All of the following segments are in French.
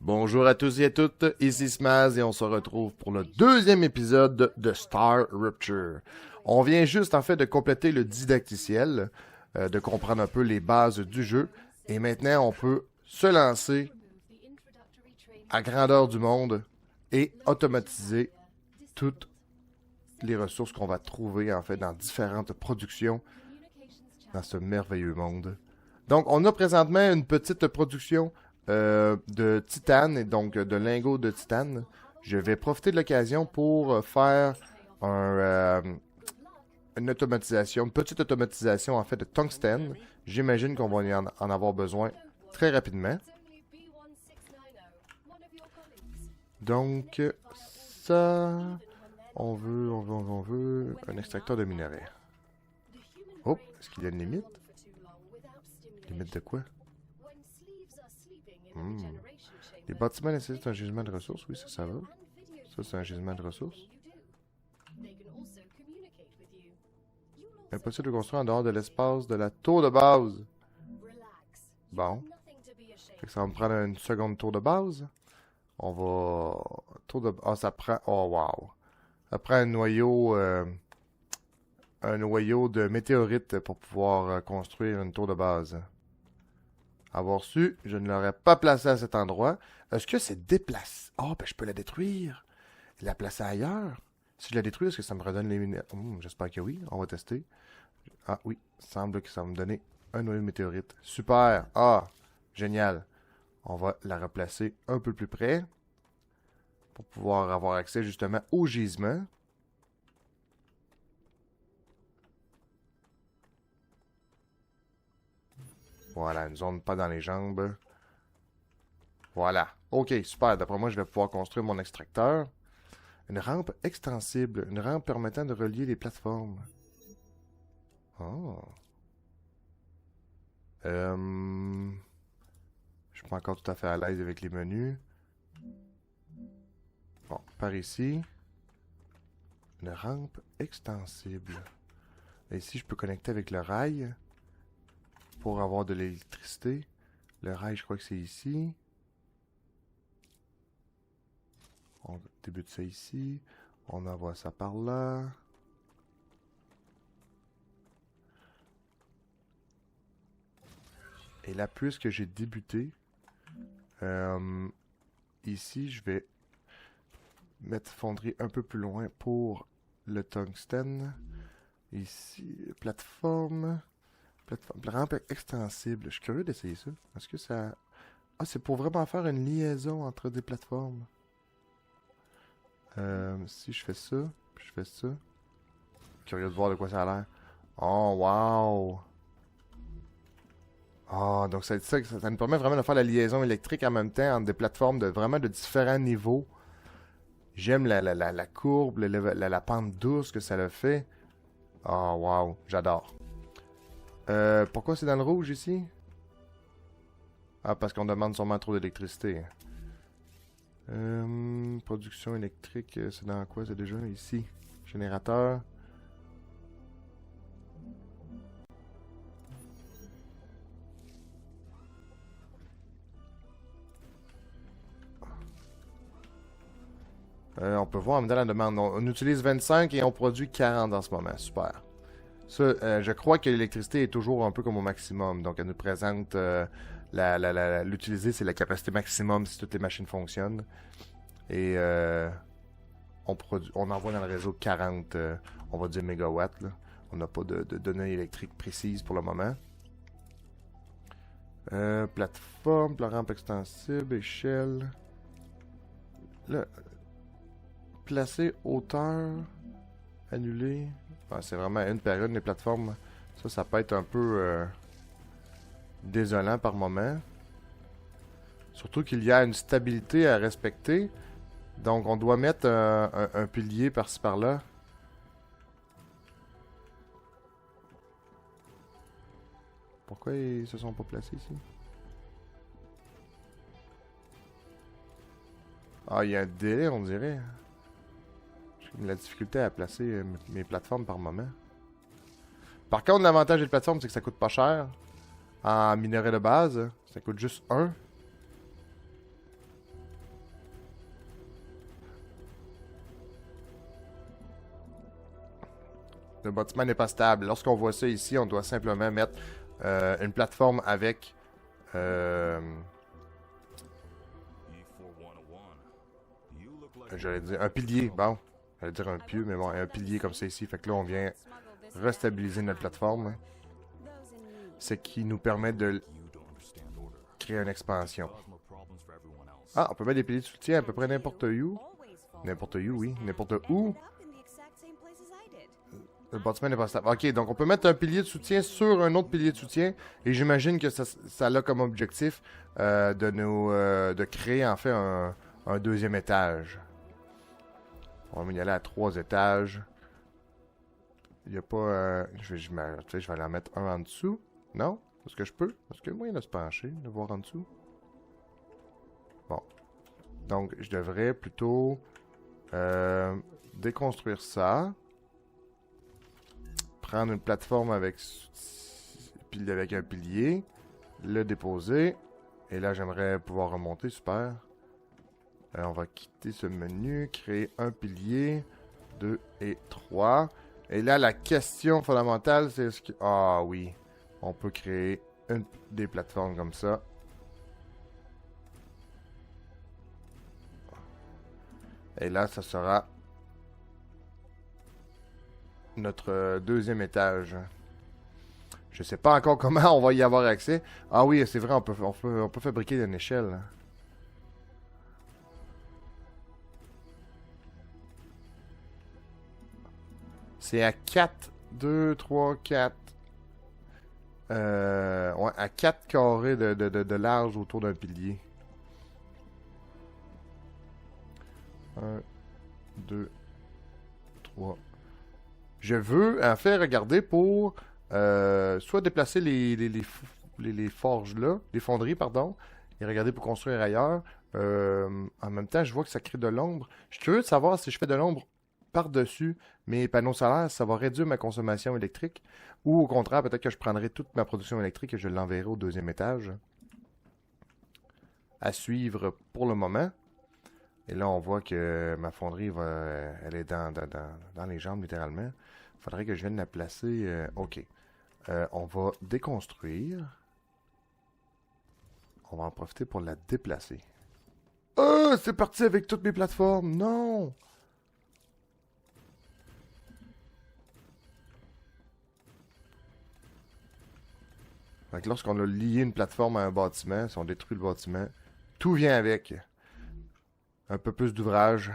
Bonjour à tous et à toutes, ici Smaz et on se retrouve pour le deuxième épisode de Star Rupture. On vient juste en fait de compléter le didacticiel, de comprendre un peu les bases du jeu et maintenant on peut se lancer à grandeur du monde et automatiser toutes les ressources qu'on va trouver en fait dans différentes productions dans ce merveilleux monde. Donc on a présentement une petite production de titane et donc de lingots de titane. Je vais profiter de l'occasion pour faire une automatisation, une petite automatisation en fait de tungstène. J'imagine qu'on va en avoir besoin très rapidement. Donc ça, on veut un extracteur de minerais. Oh, est-ce qu'il y a une limite? Limite de quoi? Hmm. Les bâtiments nécessitent un gisement de ressources. Oui, ça va. Ça, c'est un gisement de ressources. Impossible de construire en dehors de l'espace de la tour de base. Bon. Fait que ça va me prendre une seconde tour de base. On va... Tour de... Ah, ça prend... Oh, wow. Ça prend un noyau de météorite pour pouvoir construire une tour de base. Avoir su, je ne l'aurais pas placé à cet endroit. Est-ce que c'est déplacé? Oh, ben je peux la détruire. Et la placer ailleurs. Si je la détruis, est-ce que ça me redonne les minéraux? J'espère que oui. On va tester. Ah oui, il semble que ça va me donner un noyau de météorite. Super. Ah, génial. On va la replacer un peu plus près pour pouvoir avoir accès justement au gisement. Voilà, une zone pas dans les jambes. Voilà. Ok, super. D'après moi, je vais pouvoir construire mon extracteur. Une rampe extensible. Une rampe permettant de relier les plateformes. Oh. Je suis pas encore tout à fait à l'aise avec les menus. Bon, par ici. Une rampe extensible. Et ici, je peux connecter avec le rail pour avoir de l'électricité. Le rail, je crois que c'est ici. On débute ça ici. On envoie ça par là. Et là, puisque j'ai débuté, ici, je vais mettre fonderie un peu plus loin pour le tungstène. Ici, plateforme. Rampe extensible. Je suis curieux d'essayer ça. Est-ce que ça... Ah, c'est pour vraiment faire une liaison entre des plateformes. Si je fais ça, puis je fais ça. Curieux de voir de quoi ça a l'air. Oh, wow! Ah, donc ça nous permet vraiment de faire la liaison électrique en même temps entre des plateformes vraiment de différents niveaux. J'aime la courbe, la pente douce que ça le fait. Oh, wow, j'adore. Pourquoi c'est dans le rouge ici? Ah, parce qu'on demande sûrement trop d'électricité. Production électrique, c'est dans quoi? C'est déjà ici. Générateur. On peut voir dans la demande. On utilise 25 et on produit 40 en ce moment. Super. Ça, je crois que l'électricité est toujours un peu comme au maximum. Donc, elle nous présente l'utiliser, c'est la capacité maximum si toutes les machines fonctionnent. Et on envoie dans le réseau 40, on va dire mégawatts. Là. On n'a pas de données électriques précises pour le moment. Plateforme, rampe extensible, échelle. Là, placer hauteur, annuler. Ah, c'est vraiment une par une les plateformes. Ça peut être un peu désolant par moment. Surtout qu'il y a une stabilité à respecter. Donc on doit mettre un pilier par-ci par-là. Pourquoi ils se sont pas placés ici? Ah, il y a un délai, on dirait. J'ai de la difficulté à placer mes plateformes par moment. Par contre, l'avantage des plateformes, c'est que ça coûte pas cher. En minerai de base, ça coûte juste 1. Le bâtiment n'est pas stable. Lorsqu'on voit ça ici, on doit simplement mettre une plateforme avec... j'allais dire un pilier, bon. J'allais dire un pieu, mais bon, un pilier comme ça ici. Fait que là, on vient restabiliser notre plateforme. Ce qui nous permet de créer une expansion. Ah, on peut mettre des piliers de soutien à peu près n'importe où. N'importe où, oui. N'importe où. Le bâtiment n'est pas stable. Ok, donc on peut mettre un pilier de soutien sur un autre pilier de soutien. Et j'imagine que ça a comme objectif de créer en fait un deuxième étage. On va y aller à 3 étages. Il n'y a pas... je vais en mettre un en dessous. Non? Est-ce que je peux? Est-ce que moyen de se pencher, de voir en dessous? Bon. Donc, je devrais plutôt déconstruire ça. Prendre une plateforme avec un pilier. Le déposer. Et là, j'aimerais pouvoir remonter. Super. On va quitter ce menu. Créer un pilier. 2 et 3. Et là, la question fondamentale, c'est est-ce que... Ah oui. On peut créer des plateformes comme ça. Et là, ça sera notre deuxième étage. Je sais pas encore comment on va y avoir accès. Ah oui, c'est vrai, on peut fabriquer une échelle. C'est à 4, 2, 3, 4. Ouais, à 4 carrés de large autour d'un pilier. 1, 2, 3. Je veux, en fait, regarder pour soit déplacer les forges là, les fonderies, pardon, et regarder pour construire ailleurs. En même temps, je vois que ça crée de l'ombre. Je suis curieux de savoir si je fais de l'ombre par-dessus mes panneaux solaires, ça va réduire ma consommation électrique. Ou au contraire, peut-être que je prendrai toute ma production électrique et je l'enverrai au deuxième étage. À suivre pour le moment. Et là, on voit que ma fonderie, elle est dans les jambes, littéralement. Il faudrait que je vienne la placer. OK. On va déconstruire. On va en profiter pour la déplacer. Oh, c'est parti avec toutes mes plateformes. Non! Donc, lorsqu'on a lié une plateforme à un bâtiment, si on détruit le bâtiment, tout vient avec. Un peu plus d'ouvrage.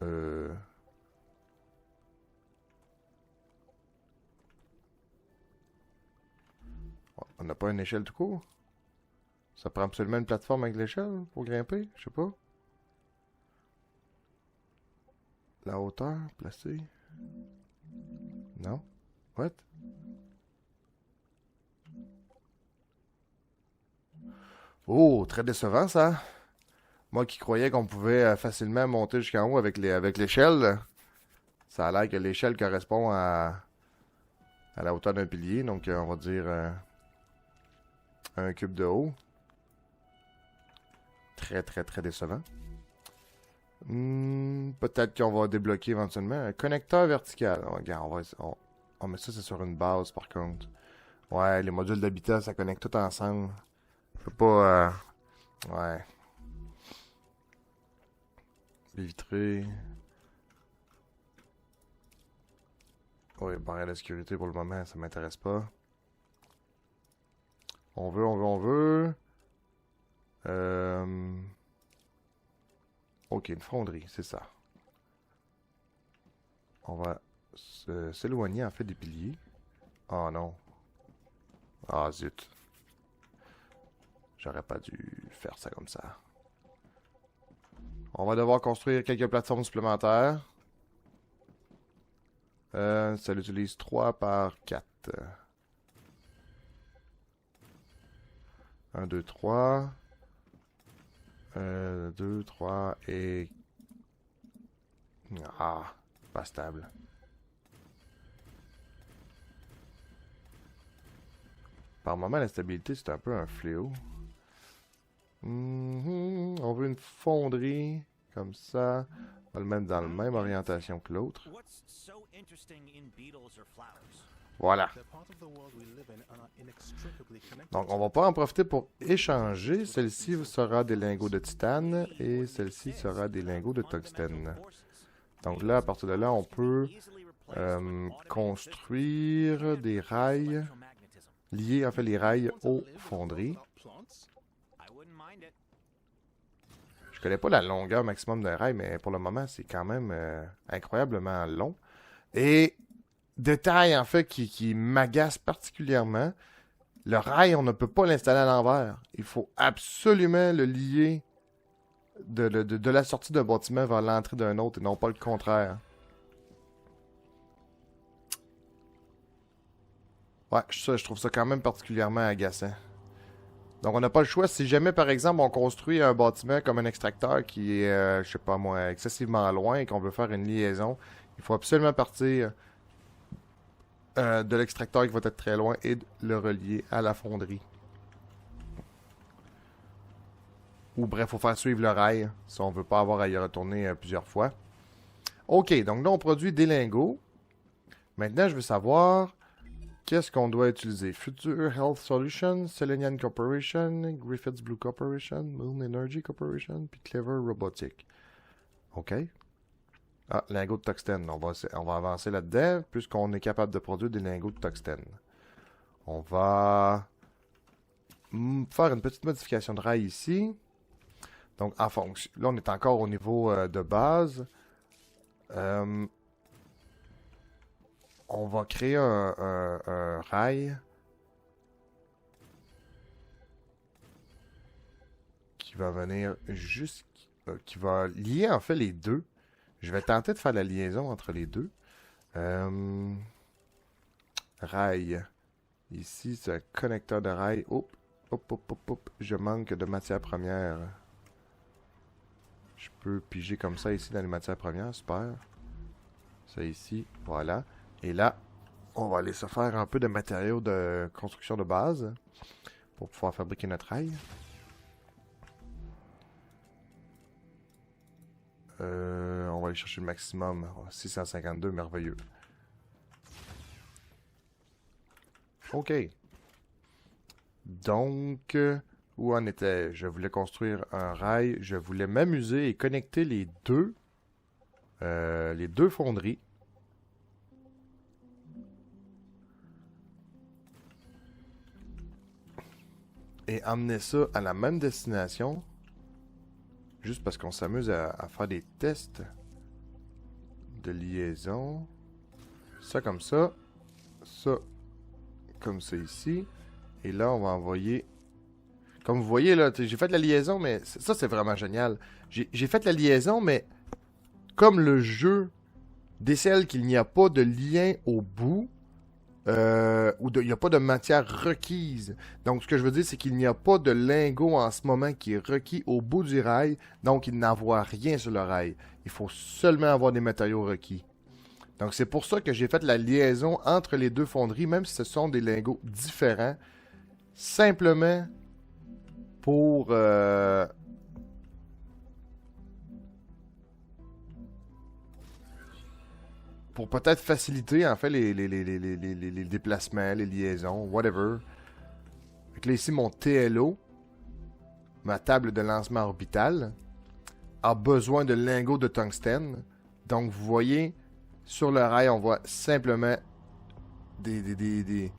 Euh... On n'a pas une échelle tout court? Ça prend absolument une plateforme avec l'échelle pour grimper? Je sais pas. La hauteur placée? Non? What? Oh, très décevant ça. Moi qui croyais qu'on pouvait facilement monter jusqu'en haut avec l'échelle. Ça a l'air que l'échelle correspond à la hauteur d'un pilier. Donc on va dire un cube de haut. Très très très décevant. Peut-être qu'on va débloquer éventuellement un connecteur vertical. Regarde, on met ça, c'est sur une base par contre. Ouais, les modules d'habitat, ça connecte tout ensemble. Je peux pas... ouais. Les vitrées. Ouais, barrière de sécurité pour le moment, ça m'intéresse pas. On veut. Ok, une fonderie, c'est ça. On va s'éloigner en fait des piliers. Oh non. Ah zut. J'aurais pas dû faire ça comme ça. On va devoir construire quelques plateformes supplémentaires. Ça l'utilise 3 par 4. 1, 2, 3. 2, 3 et... Ah, pas stable. Par moment, la stabilité, c'est un peu un fléau. On veut une fonderie, comme ça. On va le mettre dans la même orientation que l'autre. Voilà. Donc, on va pas en profiter pour échanger. Celle-ci sera des lingots de titane et celle-ci sera des lingots de tungstène. Donc là, à partir de là, on peut construire des rails, lier en fait les rails aux fonderies. Je connais pas la longueur maximum d'un rail, mais pour le moment, c'est quand même incroyablement long. Et détail en fait qui m'agace particulièrement, le rail, on ne peut pas l'installer à l'envers. Il faut absolument le lier de la sortie d'un bâtiment vers l'entrée d'un autre et non pas le contraire. Ouais, je trouve ça quand même particulièrement agaçant. Donc, on n'a pas le choix. Si jamais, par exemple, on construit un bâtiment comme un extracteur qui est, je sais pas moi, excessivement loin et qu'on veut faire une liaison, il faut absolument partir de l'extracteur qui va être très loin et le relier à la fonderie. Ou bref, il faut faire suivre le rail si on ne veut pas avoir à y retourner plusieurs fois. Ok, donc là, on produit des lingots. Maintenant, je veux savoir qu'est-ce qu'on doit utiliser. Future Health Solutions, Selenian Corporation, Griffiths Blue Corporation, Moon Energy Corporation, puis Clever Robotics. Ok. Ah, lingots de tungstène. On va avancer là-dedans, puisqu'on est capable de produire des lingots de tungstène. On va faire une petite modification de rail ici. Donc, en fonction... Là, on est encore au niveau de base. On va créer un rail qui va venir qui va lier en fait les deux. Je vais tenter de faire la liaison entre les deux. Rail. Ici, c'est un connecteur de rail. Hop. Je manque de matière première. Je peux piger comme ça ici dans les matières premières. Super. Ça ici. Voilà. Et là, on va aller se faire un peu de matériaux de construction de base pour pouvoir fabriquer notre rail. On va aller chercher le maximum. 652, merveilleux. Ok. Donc, où en était? Je voulais construire un rail. Je voulais m'amuser et connecter les deux fonderies. Et emmener ça à la même destination. Juste parce qu'on s'amuse à faire des tests de liaison. Ça comme ça. Ça comme ça ici. Et là, on va envoyer... Comme vous voyez, là, j'ai fait la liaison, mais ça, c'est vraiment génial. J'ai fait la liaison, mais comme le jeu décèle qu'il n'y a pas de lien au bout, il n'y a pas de matière requise. Donc, ce que je veux dire, c'est qu'il n'y a pas de lingot en ce moment qui est requis au bout du rail. Donc, il n'envoie rien sur le rail. Il faut seulement avoir des matériaux requis. Donc, c'est pour ça que j'ai fait la liaison entre les deux fonderies, même si ce sont des lingots différents. Simplement pour... pour peut-être faciliter, en fait, les déplacements, les liaisons, whatever. Donc là, ici, mon TLO, ma table de lancement orbital, a besoin de lingots de tungstène. Donc, vous voyez, sur le rail, on voit simplement des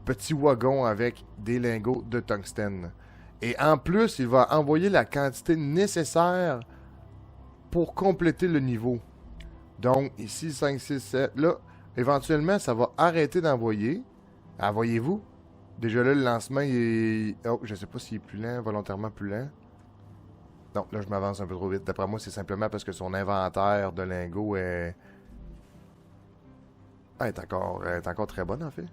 petits wagons avec des lingots de tungstène. Et en plus, il va envoyer la quantité nécessaire pour compléter le niveau. Donc, ici, 5, 6, 7. Là, éventuellement, ça va arrêter d'envoyer. Ah, voyez-vous? Déjà là, le lancement, il est... Oh, je sais pas s'il est plus lent, volontairement plus lent. Non, là, je m'avance un peu trop vite. D'après moi, c'est simplement parce que son inventaire de lingots est... Ah, elle est encore très bonne, en fait.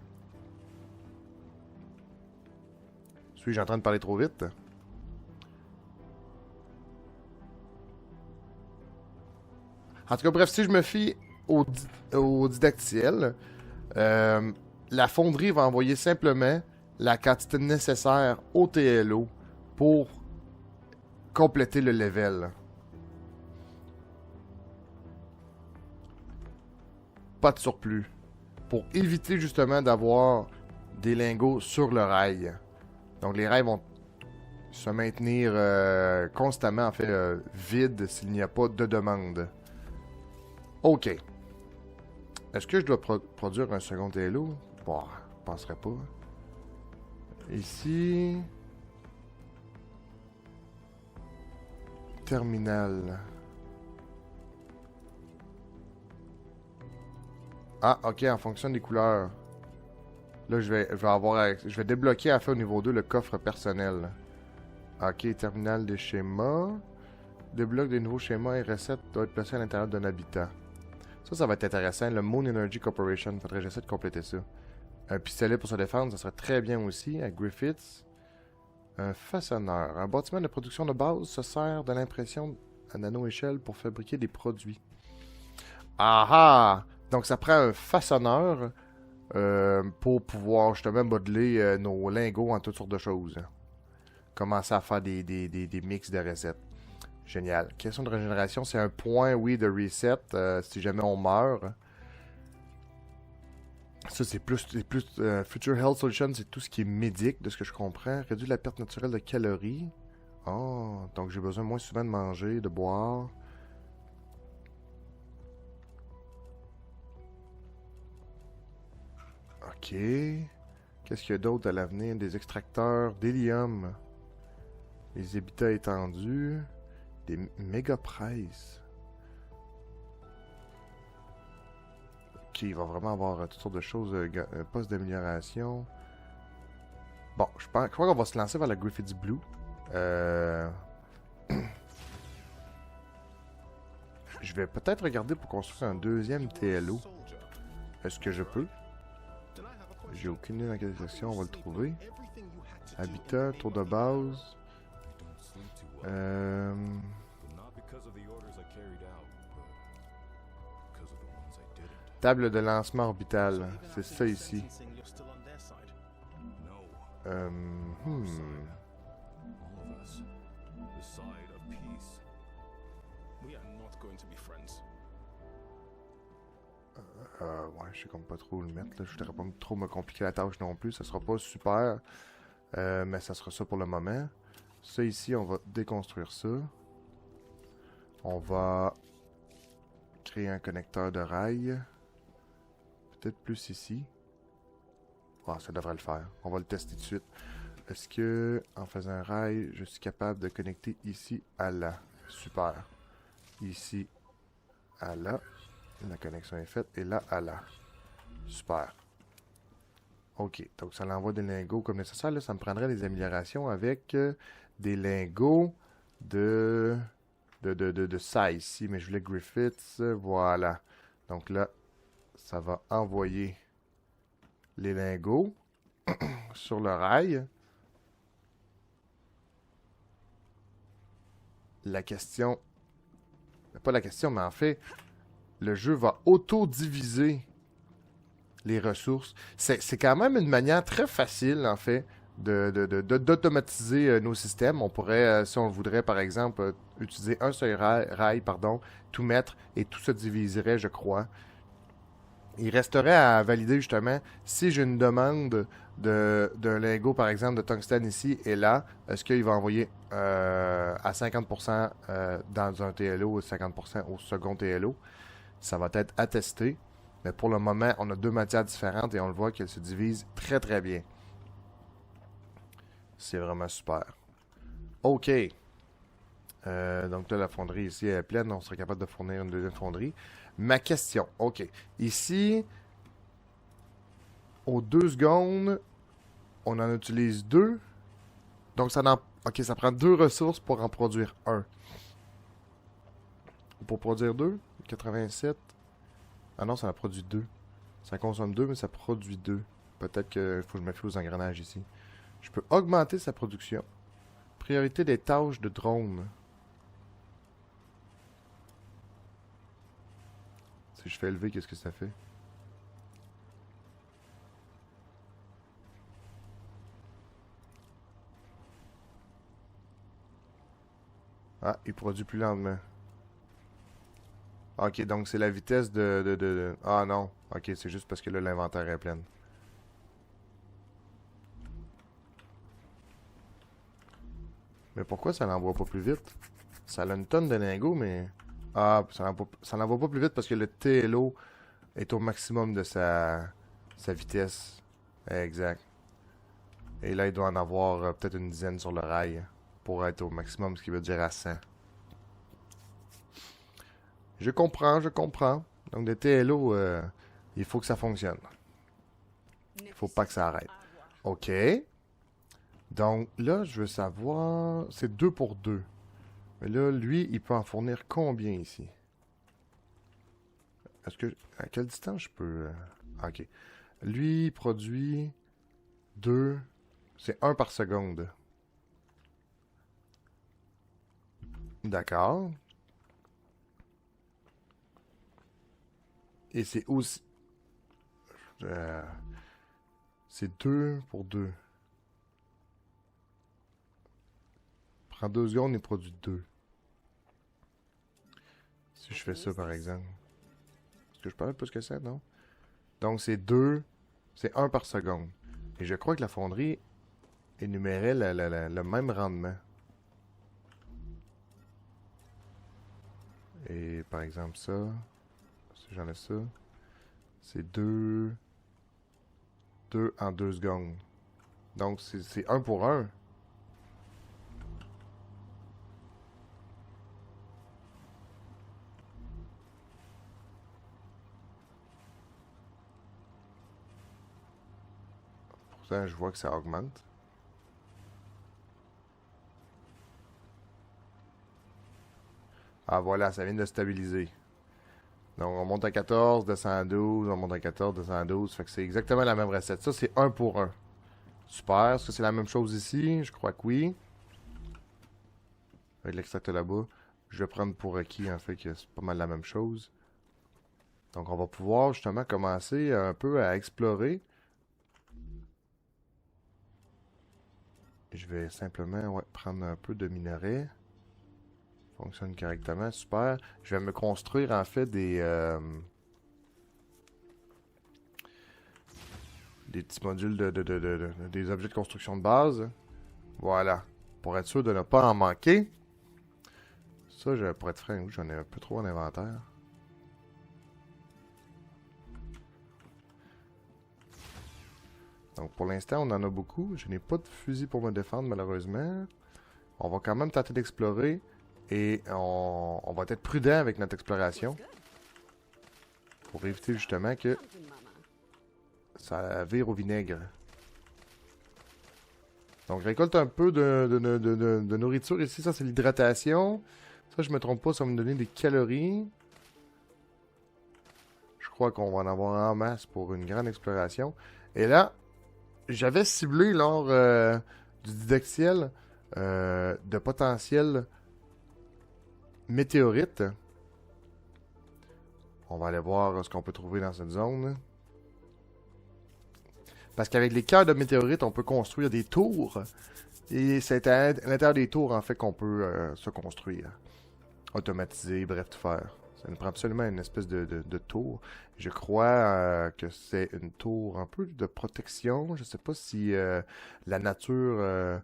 Suis-je en train de parler trop vite? En tout cas, bref, si je me fie au didacticiel, la fonderie va envoyer simplement la quantité nécessaire au TLO pour compléter le level. Pas de surplus. Pour éviter justement d'avoir des lingots sur le rail. Donc les rails vont se maintenir constamment, en fait, vides s'il n'y a pas de demande. OK. Est-ce que je dois produire un second TLO? Bon, je penserais pas. Ici. Terminal. Ah, ok, en fonction des couleurs. Là, je vais débloquer à faire au niveau 2 le coffre personnel. Ok, terminal des schémas. Débloque des nouveaux schémas et recettes doivent être placés à l'intérieur d'un habitat. Ça va être intéressant. Le Moon Energy Corporation, faudrait que j'essaie de compléter ça. Un pistolet pour se défendre, ça serait très bien aussi, à Griffiths. Un façonneur. Un bâtiment de production de base se sert de l'impression à nano-échelle pour fabriquer des produits. Ah ah! Donc ça prend un façonneur pour pouvoir justement modeler nos lingots en toutes sortes de choses. Commencer à faire des mix de recettes. Génial. Question de régénération, c'est un point, oui, de reset si jamais on meurt. Ça, c'est plus Future Health Solution, c'est tout ce qui est médic, de ce que je comprends. Réduire la perte naturelle de calories. Oh, donc j'ai besoin moins souvent de manger, de boire. Ok. Qu'est-ce qu'il y a d'autre à l'avenir? Des extracteurs d'hélium. Les habitats étendus. Des méga price. Ok, il va vraiment avoir toutes sortes de choses. Poste d'amélioration. Bon, je crois qu'on va se lancer vers la Griffiths Blue. Je vais peut-être regarder pour construire un deuxième TLO. Est-ce que je peux? J'ai aucune idée dans quelle direction on va le trouver. Habitat, tour de base. Table de lancement orbital. C'est ça ici. Ouais, je sais comme pas trop le mettre. Là. Je voudrais pas trop me compliquer la tâche non plus. Ça sera pas super. Mais ça sera ça pour le moment. Ça ici, on va déconstruire ça. On va créer un connecteur de rail. Peut-être plus ici. Ah, ça devrait le faire. On va le tester tout de suite. Est-ce que, en faisant un rail, je suis capable de connecter ici à là? Super. Ici à là. La connexion est faite. Et là à là. Super. Ok. Donc, ça l'envoie des lingots comme nécessaire. Là, ça me prendrait des améliorations avec des lingots de ça ici. Mais je voulais Griffiths. Voilà. Donc là, ça va envoyer les lingots sur le rail. La question... Pas la question, mais en fait, le jeu va auto-diviser les ressources. C'est quand même une manière très facile, en fait, d'automatiser nos systèmes. On pourrait, si on le voudrait, par exemple, utiliser un seul rail, pardon, tout mettre et tout se diviserait, je crois. Il resterait à valider justement si j'ai une demande d'un lingot, par exemple, de tungstène ici et là, est-ce qu'il va envoyer à 50% dans un TLO et 50% au second TLO. Ça va être attesté. Mais pour le moment, on a deux matières différentes et on le voit qu'elles se divisent très très bien. C'est vraiment super. OK. Donc là, la fonderie ici est pleine. On serait capable de fournir une deuxième fonderie. Ma question. OK. Ici, aux 2 secondes, on en utilise 2. Donc OK, ça prend 2 ressources pour en produire 1. Pour produire 2, 87. Ah non, ça en produit 2. Ça consomme 2, mais ça produit 2. Peut-être qu'il faut que je me fie aux engrenages ici. Je peux augmenter sa production. Priorité des tâches de drone. Si je fais élever, qu'est-ce que ça fait? Ah, il produit plus lentement. Ok, donc c'est la vitesse Ah non, ok, c'est juste parce que là, l'inventaire est plein. Mais pourquoi ça n'envoie pas plus vite? Ça a une tonne de lingots, mais... Ah, ça n'envoie pas plus vite parce que le TLO est au maximum de sa vitesse. Exact. Et là, il doit en avoir peut-être une dizaine sur le rail pour être au maximum, ce qui veut dire à 100. Je comprends, je comprends. Donc, le TLO, il faut que ça fonctionne. Il faut pas que ça arrête. OK. Donc, là, je veux savoir... C'est 2 pour 2. Mais là, lui, il peut en fournir combien ici? Est-ce que... À quelle distance je peux... OK. Lui, il produit 2. C'est 1 par seconde. D'accord. Et c'est aussi... euh, c'est 2 pour 2. Prend 2 secondes et produit 2. Si je fais ça, par exemple. Est-ce que je parlais plus que ça, non? Donc, c'est 2. C'est 1 par seconde. Et je crois que la fonderie énumérait le même rendement. Et par exemple, ça. Si j'en ai ça. C'est 2. 2 en 2 secondes. Donc, c'est 1 pour 1. Pourtant, je vois que ça augmente. Ah, voilà, ça vient de stabiliser. Donc, on monte à 14, descend à 12, on monte à 14, descend à 12. Fait que c'est exactement la même recette. Ça, c'est 1 pour 1. Super. Est-ce que c'est la même chose ici? Je crois que oui. Avec l'extract là-bas. Je vais prendre pour acquis, en fait, que c'est pas mal la même chose. Donc, on va pouvoir justement commencer un peu à explorer. Je vais simplement prendre un peu de minerai. Fonctionne correctement, super. Je vais me construire en fait des petits modules des objets de construction de base. Voilà. Pour être sûr de ne pas en manquer. Ça, pour être franc, j'en ai un peu trop en inventaire. Donc pour l'instant, on en a beaucoup. Je n'ai pas de fusil pour me défendre, malheureusement. On va quand même tenter d'explorer. Et on va être prudent avec notre exploration. Pour éviter justement que ça vire au vinaigre. Donc, je récolte un peu de nourriture ici. Ça, c'est l'hydratation. Ça, je me trompe pas, ça va me donner des calories. Je crois qu'on va en avoir en masse pour une grande exploration. Et là, j'avais ciblé lors du didactiel de potentiels météorites. On va aller voir ce qu'on peut trouver dans cette zone. Parce qu'avec les cœurs de météorites, on peut construire des tours. Et c'est à l'intérieur des tours, en fait, qu'on peut se construire. Automatiser, bref, tout faire. Ça nous prend absolument une espèce de tour. Je crois que c'est une tour un peu de protection. Je sais pas si la nature,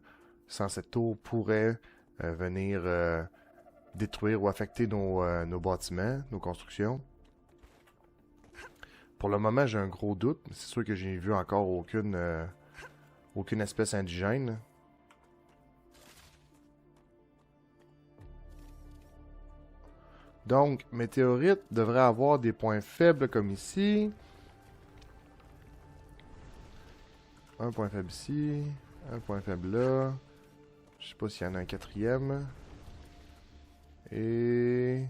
sans cette tour, pourrait venir détruire ou affecter nos bâtiments, nos constructions. Pour le moment, j'ai un gros doute. C'est sûr que j'ai vu encore aucune espèce indigène. Donc, météorite devrait avoir des points faibles comme ici. Un point faible ici. Un point faible là. Je sais pas s'il y en a un quatrième. Et...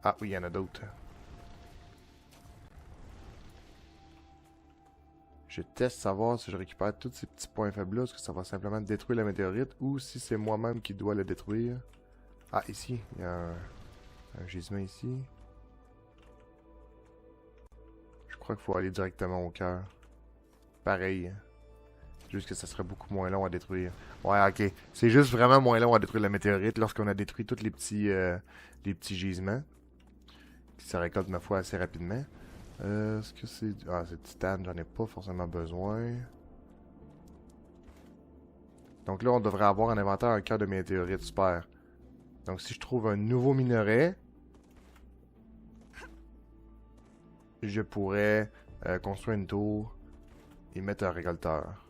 Ah oui, il y en a d'autres. Je teste savoir si je récupère tous ces petits points faibles-là, est-ce que ça va simplement détruire la météorite ou si c'est moi-même qui dois le détruire. Ah, ici, il y a un gisement ici. Je crois qu'il faut aller directement au cœur. Pareil. Juste que ça serait beaucoup moins long à détruire. Ouais, ok. C'est juste vraiment moins long à détruire la météorite lorsqu'on a détruit tous les petits gisements. Qui se récoltent, ma foi, assez rapidement. Est-ce que c'est... Ah, c'est titane, j'en ai pas forcément besoin. Donc là, on devrait avoir en inventaire un cœur de météorite, super. Donc si je trouve un nouveau minerai, je pourrais construire une tour et mettre un récolteur.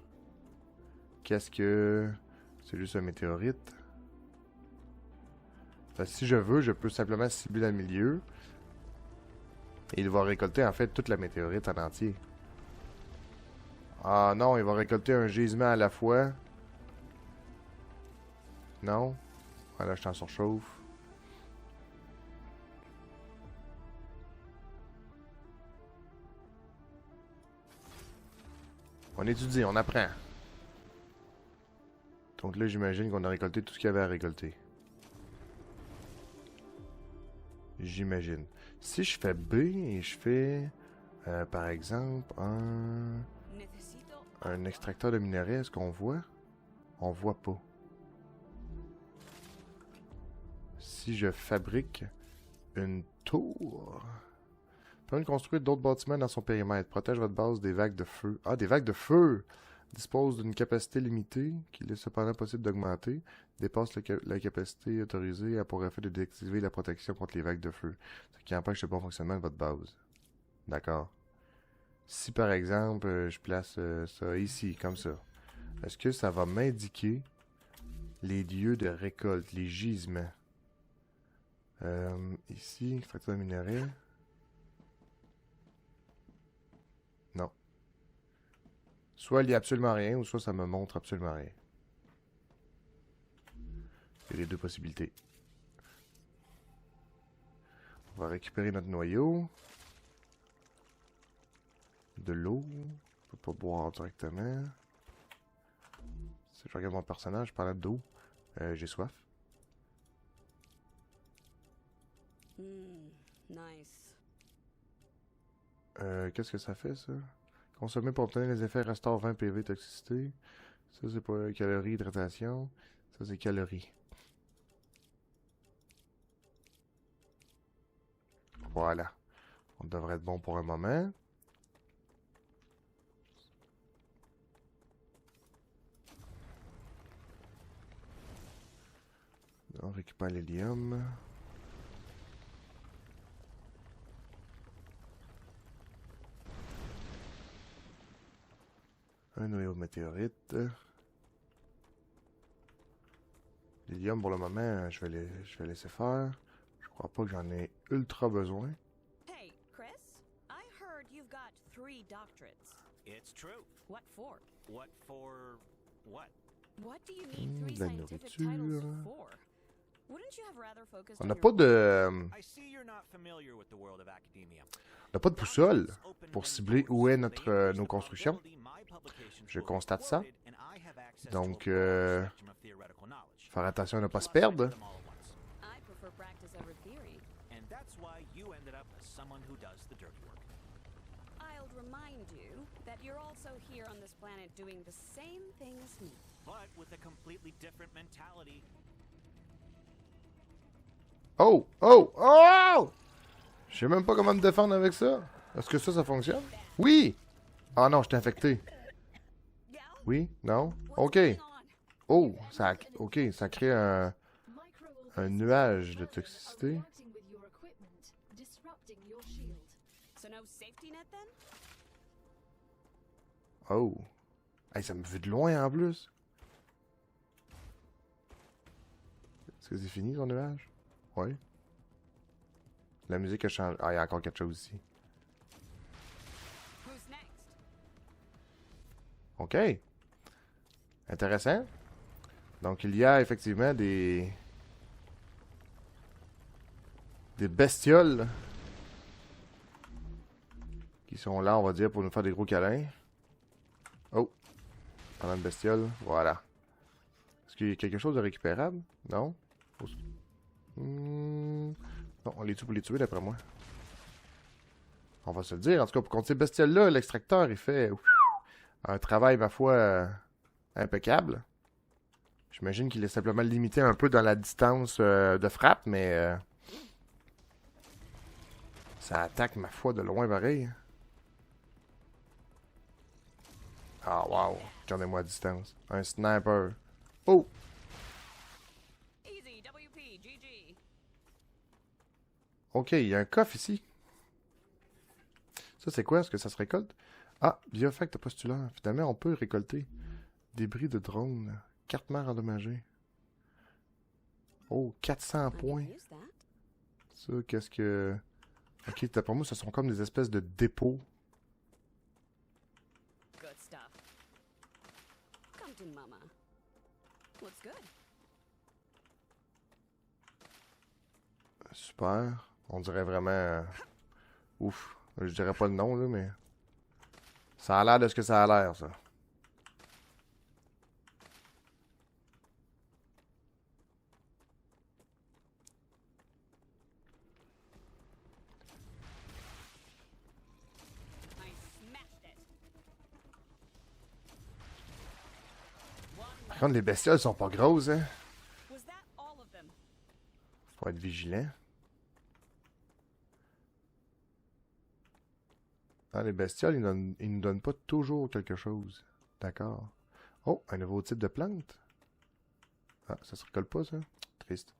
Qu'est-ce que... C'est juste un météorite. Enfin, si je veux, je peux simplement cibler dans le milieu. Et il va récolter en fait toute la météorite en entier. Ah non, il va récolter un gisement à la fois. Non. Voilà, je t'en surchauffe. On étudie, on apprend. Donc là, j'imagine qu'on a récolté tout ce qu'il y avait à récolter. J'imagine. Si je fais B et je fais, par exemple, un extracteur de minerais, est-ce qu'on voit? On voit pas. Si je fabrique une tour... Permet de construire d'autres bâtiments dans son périmètre. Protège votre base des vagues de feu. Ah, des vagues de feu! Dispose d'une capacité limitée, qu'il est cependant possible d'augmenter. Dépasse la capacité autorisée a pour effet de désactiver la protection contre les vagues de feu. Ce qui empêche le bon fonctionnement de votre base. D'accord. Si par exemple, je place ça ici, comme ça. Est-ce que ça va m'indiquer les lieux de récolte, les gisements? Ici, extracteur de minerais. Non. Soit il n'y a absolument rien, ou soit ça me montre absolument rien. C'est les deux possibilités. On va récupérer notre noyau. De l'eau. On peut pas boire directement. Si je regarde mon personnage, parlant d'eau, j'ai soif. Nice. Qu'est-ce que ça fait, ça? Consommer pour obtenir les effets restaure 20 PV toxicité. Ça, c'est pour calories, hydratation. Ça, c'est calories. Voilà. On devrait être bon pour un moment. On récupère l'hélium. Un noyau de météorite. L'hélium, pour le moment, je vais laisser faire. Je crois pas que j'en ai ultra besoin. Hey, Chris, I heard you've got 3 doctorates. It's true. What for? What for what? What do you need 3 de la scientific nourriture. titles for? Wouldn't you have rather focused On on n'a your pas de... I see you're not familiar with the world of academia. On n'a pas de boussole pour cibler où est nos constructions. Je constate ça. Donc, faire attention à ne pas se perdre. I prefer practice over theory. And that's why you ended up as someone who does the dirty work. I'll remind you that you're also here on this planet doing the same thing as me. But with a completely different mentality. Oh! Oh! Oh! Je sais même pas comment me défendre avec ça. Est-ce que ça fonctionne? Oui! Ah non, je t'ai infecté. Oui? Non? Ok. Oh! Ok, ça crée un nuage de toxicité. So no safety net then? Oh! Hey, ça me vue de loin en plus. Est-ce que c'est fini ton nuage? Oui. La musique a changé. Ah, il y a encore quelque chose ici. Who's next? OK. Intéressant. Donc, il y a effectivement des bestioles qui sont là, on va dire, pour nous faire des gros câlins. Oh. Pendant une bestiole. Voilà. Est-ce qu'il y a quelque chose de récupérable? Non? Non, on les tue pour les tuer, d'après moi. On va se le dire. En tout cas, pour contre ces bestioles-là, l'extracteur, il fait un travail, ma foi, Impeccable. J'imagine qu'il est simplement limité un peu dans la distance de frappe, mais ça attaque ma foi de loin pareil. Ah wow, regardez-moi à distance. Un sniper. Oh! Easy, WP, GG. Ok, il y a un coffre ici. Ça c'est quoi? Est-ce que ça se récolte? Ah, biofact postulaire. Finalement, on peut récolter. Débris de drone. Carte mère endommagée. Oh, 400 I can points. use that. Ça, qu'est-ce que... Ok, pour moi, ce sont comme des espèces de dépôts. Good stuff. Come to mama. Looks good. Super. On dirait vraiment... Ouf. Je dirais pas le nom, là, mais... Ça a l'air de ce que ça a l'air, ça. I smashed it. Par contre, les bestioles sont pas grosses, hein. Was that all of them? Faut être vigilant. Ah, les bestioles, ils nous donnent pas toujours quelque chose. D'accord. Oh, un nouveau type de plante. Ah, ça se récolte pas, ça? Triste.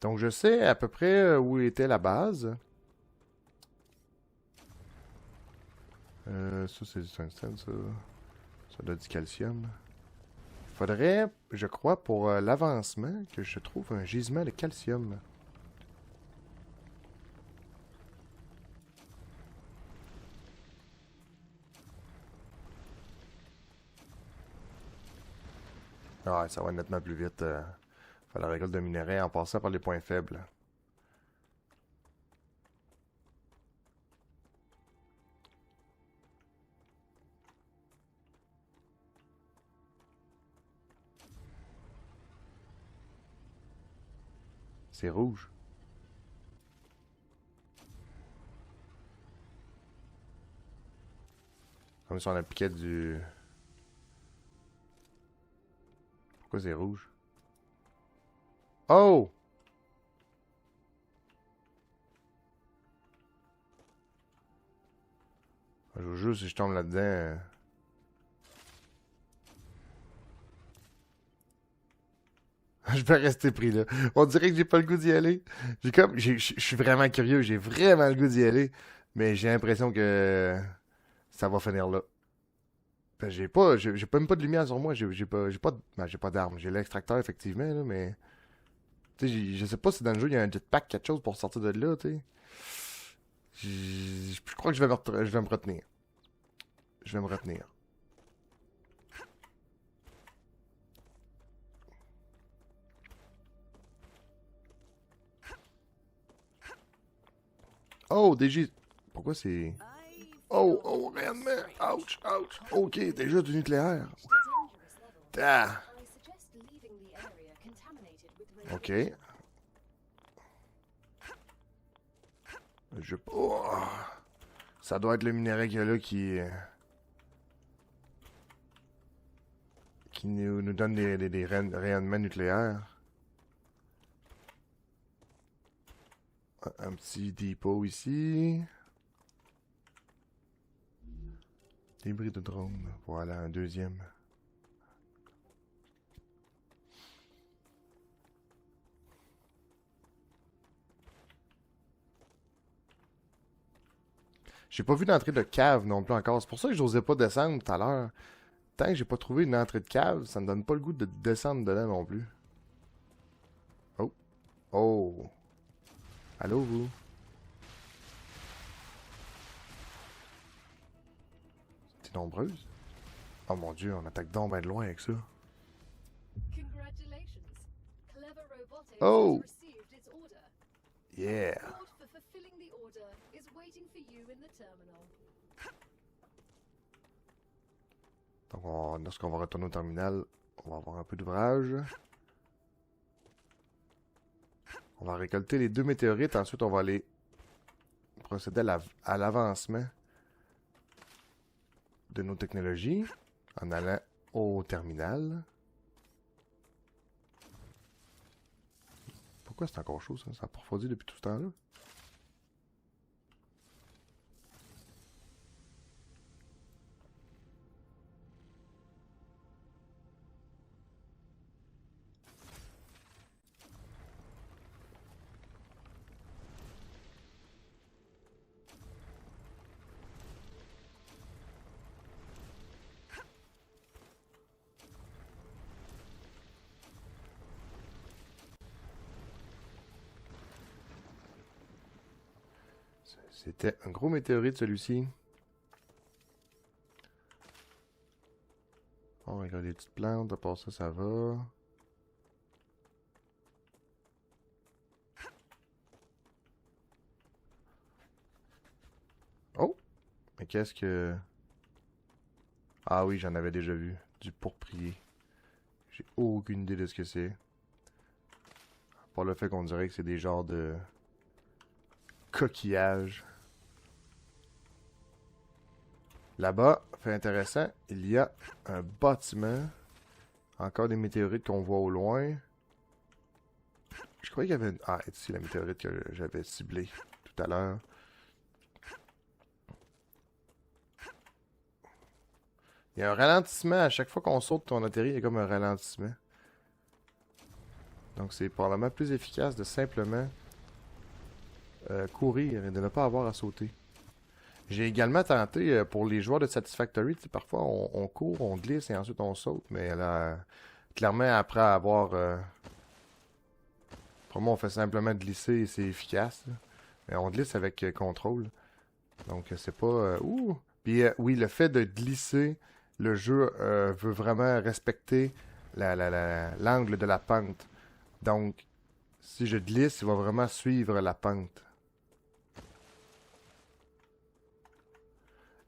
Donc, je sais à peu près où était la base. Ça, c'est du tungstène, ça. Ça doit du calcium. Faudrait, je crois, pour l'avancement, que je trouve un gisement de calcium. Ah, ça va nettement plus vite. Faire la récolte de minerais en passant par les points faibles. C'est rouge. Comme si on appliquait du... Pourquoi c'est rouge? Oh! Je vous jure, si je tombe là-dedans... Je vais rester pris là. On dirait que j'ai pas le goût d'y aller. Je suis vraiment curieux, j'ai vraiment le goût d'y aller. Mais j'ai l'impression que ça va finir là. Ben, j'ai pas même pas de lumière sur moi, j'ai pas d'arme. J'ai l'extracteur effectivement, là, mais... Tu sais, je sais pas si dans le jeu il y a un jetpack, quelque chose pour sortir de là, tu sais. Je crois que je vais me retenir. Je vais me retenir. Oh, DJ. Pourquoi c'est... I Oh, oh, réellement. Ouch, ouch. Ok, déjà du nucléaire. Ah. Ok. Oh. Ça doit être le minerai qu'il y a là qui nous donne des rayonnements nucléaires. Un petit dépôt ici. Débris de drone. Voilà, un deuxième. J'ai pas vu d'entrée de cave non plus encore. C'est pour ça que j'osais pas descendre tout à l'heure. Tant que j'ai pas trouvé une entrée de cave, ça me donne pas le goût de descendre dedans non plus. Oh. Oh. Allô, vous? T'es nombreuse? Oh mon dieu, on attaque donc ben de loin avec ça. Oh! Yeah! Donc, lorsqu'on va retourner au terminal, on va avoir un peu d'ouvrage. On va récolter les 2 météorites. Ensuite, on va aller procéder à l'avancement de nos technologies en allant au terminal. Pourquoi c'est encore chaud ça? Ça a pas refroidi depuis tout ce temps-là? C'était un gros météorite celui-ci. On regarde les petites plantes, à part ça, ça va. Oh! Mais qu'est-ce que... Ah oui, j'en avais déjà vu. Du pourprier. J'ai aucune idée de ce que c'est. Par le fait qu'on dirait que c'est des genres de... coquillages. Là-bas, fait intéressant, il y a un bâtiment. Encore des météorites qu'on voit au loin. Je croyais qu'il y avait une... Ah, ici la météorite que j'avais ciblée tout à l'heure. Il y a un ralentissement. À chaque fois qu'on saute, on atterrit, il y a comme un ralentissement. Donc c'est probablement plus efficace de simplement courir et de ne pas avoir à sauter. J'ai également tenté, pour les joueurs de Satisfactory, parfois on court, on glisse et ensuite on saute, mais là, clairement après avoir... pour moi on fait simplement glisser et c'est efficace. Là. Mais on glisse avec contrôle. Donc c'est pas... ouh! Puis oui, le fait de glisser, le jeu veut vraiment respecter l'angle de la pente. Donc, si je glisse, il va vraiment suivre la pente.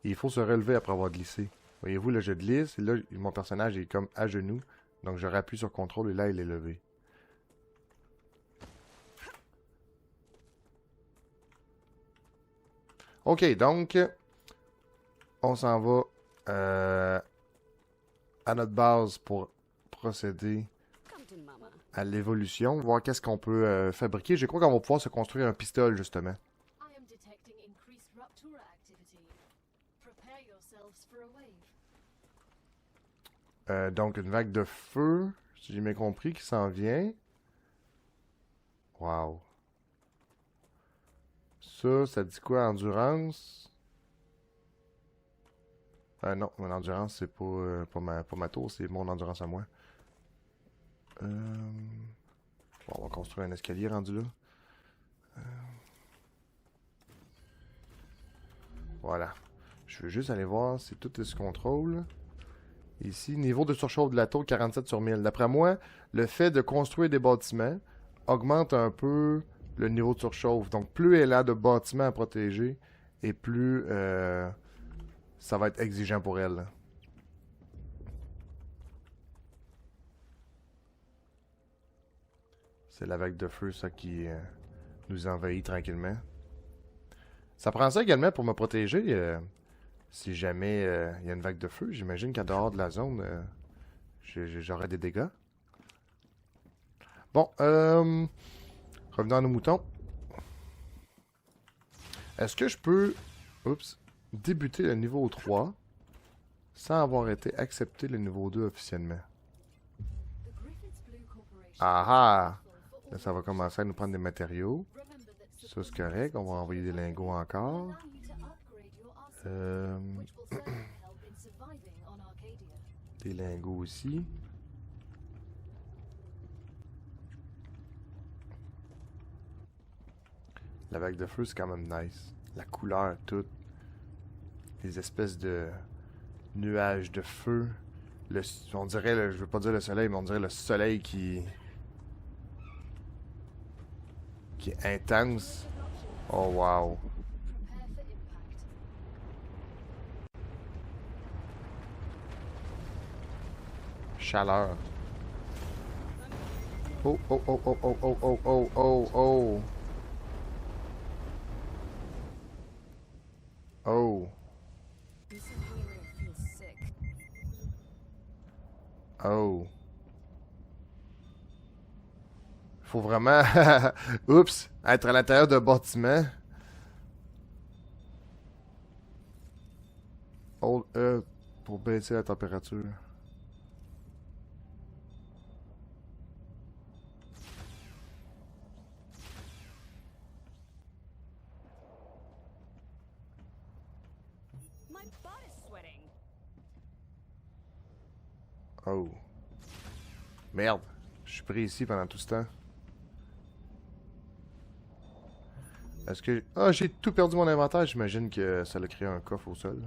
Et il faut se relever après avoir glissé. Voyez-vous, là, je glisse, et là, mon personnage est comme à genoux. Donc, je rappuie sur contrôle, et là, il est levé. OK, donc, on s'en va à notre base pour procéder Come to Mama. à l'évolution, voir qu'est-ce qu'on peut fabriquer. Je crois qu'on va pouvoir se construire un pistolet, justement. I am detecting increased Raptura activity. Prepare yourselves for a wave. Donc, une vague de feu, si j'ai bien compris, qui s'en vient. Wow. Ça dit quoi, endurance? Non, mon endurance, c'est pas ma tour, c'est mon endurance à moi. Bon, on va construire un escalier rendu là. Voilà. Je veux juste aller voir si tout est sous contrôle. Ici, niveau de surchauffe de la tour, 47 sur 1000. D'après moi, le fait de construire des bâtiments augmente un peu le niveau de surchauffe. Donc, plus elle a de bâtiments à protéger, et plus ça va être exigeant pour elle. C'est la vague de feu, ça, qui nous envahit tranquillement. Ça prend ça également pour me protéger. Si jamais il y a une vague de feu, j'imagine qu'en dehors de la zone, j'aurai des dégâts. Bon, revenons à nos moutons. Est-ce que je peux débuter le niveau 3 sans avoir été accepté le niveau 2 officiellement? Ah ah! Là, ça va commencer à nous prendre des matériaux. Ça, c'est correct. On va envoyer des lingots encore. Des lingots aussi. La vague de feu, c'est quand même nice. La couleur, toute. Les espèces de nuages de feu. On dirait, je veux pas dire le soleil, mais on dirait le soleil qui est intense. Oh wow. Chaleur. Oh, oh, oh, oh, oh, oh, oh, oh, oh, oh. Oh. This area feels Faut vraiment... Oups! Être à l'intérieur d'un bâtiment. Hold E pour baisser la température. My butt is sweating. Oh. Merde. Je suis pris ici pendant tout ce temps. Est-ce que... Ah, j'ai tout perdu mon inventaire. J'imagine que ça a créé un coffre au sol.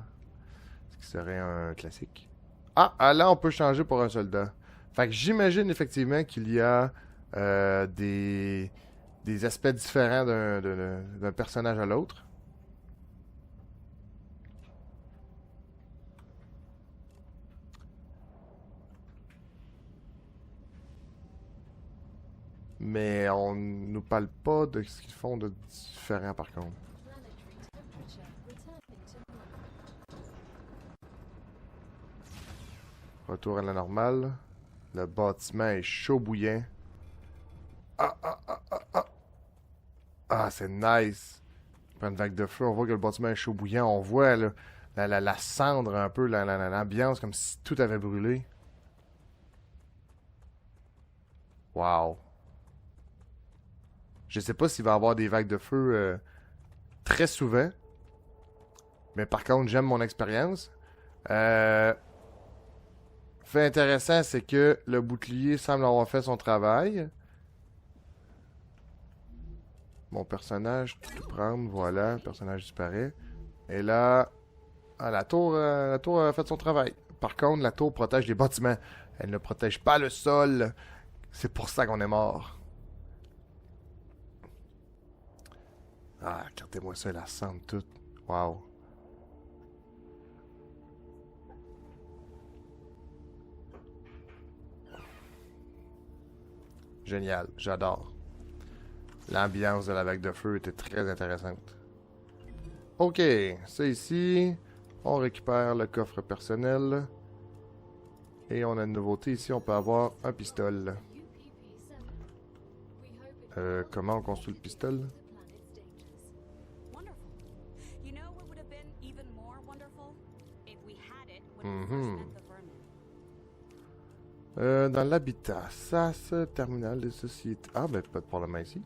Ce qui serait un classique. Ah, là, on peut changer pour un soldat. Fait que j'imagine effectivement qu'il y a des aspects différents d'un personnage à l'autre. Mais on nous parle pas de ce qu'ils font de différent par contre. Planetary temperature returning to normal. Retour à la normale. Le bâtiment est chaud bouillant. Ah, ah, ah, ah, ah. Ah, c'est nice. Pas une vague de feu, on voit que le bâtiment est chaud bouillant. On voit là, la cendre un peu, l'ambiance comme si tout avait brûlé. Wow. Je sais pas s'il va y avoir des vagues de feu très souvent. Mais par contre, j'aime mon expérience. Fait intéressant, c'est que le bouclier semble avoir fait son travail. Mon personnage, tout prendre, voilà, le personnage disparaît. Et là, ah, la tour a fait son travail. Par contre, la tour protège les bâtiments. Elle ne protège pas le sol. C'est pour ça qu'on est mort. Ah, regardez-moi ça, la cendre toute. Wow. Génial, j'adore. L'ambiance de la vague de feu était très intéressante. Ok, c'est ici. On récupère le coffre personnel. Et on a une nouveauté ici, on peut avoir un pistolet. Comment on construit le pistolet? Wonderful. You know what would have been even more wonderful? If we had it when we Mhm. first met the vermin. Dans l'habitat, SAS, terminal de société. Ah, ben pas de problème ici.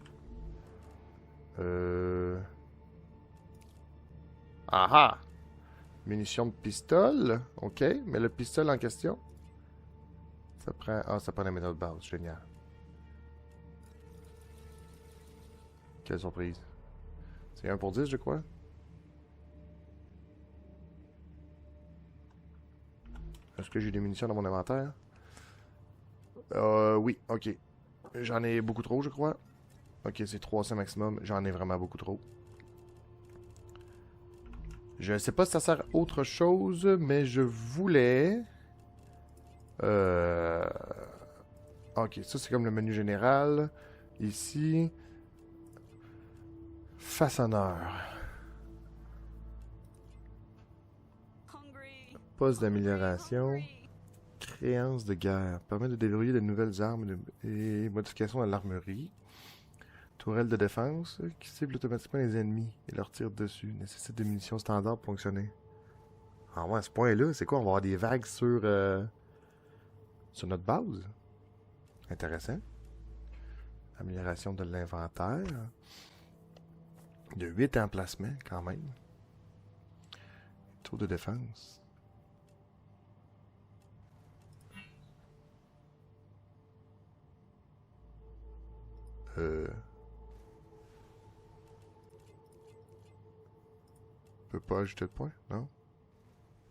Ah ah! Munitions de pistolet. Ok, mais le pistolet en question. Ça prend. Ah, ça prend la méthode de base. Génial. Quelle surprise. C'est 1 pour 10, je crois. Est-ce que j'ai des munitions dans mon inventaire? Oui, ok. J'en ai beaucoup trop, je crois. Ok, c'est 300 maximum. J'en ai vraiment beaucoup trop. Je sais pas si ça sert à autre chose, mais je voulais... Ok, ça c'est comme le menu général. Ici... Façonneur. Hungry. Poste d'amélioration. Hungry. Créance de guerre. Permet de déverrouiller de nouvelles armes et modifications à l'armerie. Tourelle de défense qui cible automatiquement les ennemis et leur tire dessus. Nécessite des munitions standards pour fonctionner. Ah ouais, à ce point-là, c'est quoi? On va avoir des vagues sur notre base. Intéressant. Amélioration de l'inventaire. De 8 emplacements, quand même. Tour de défense. Peut pas ajouter de points, non?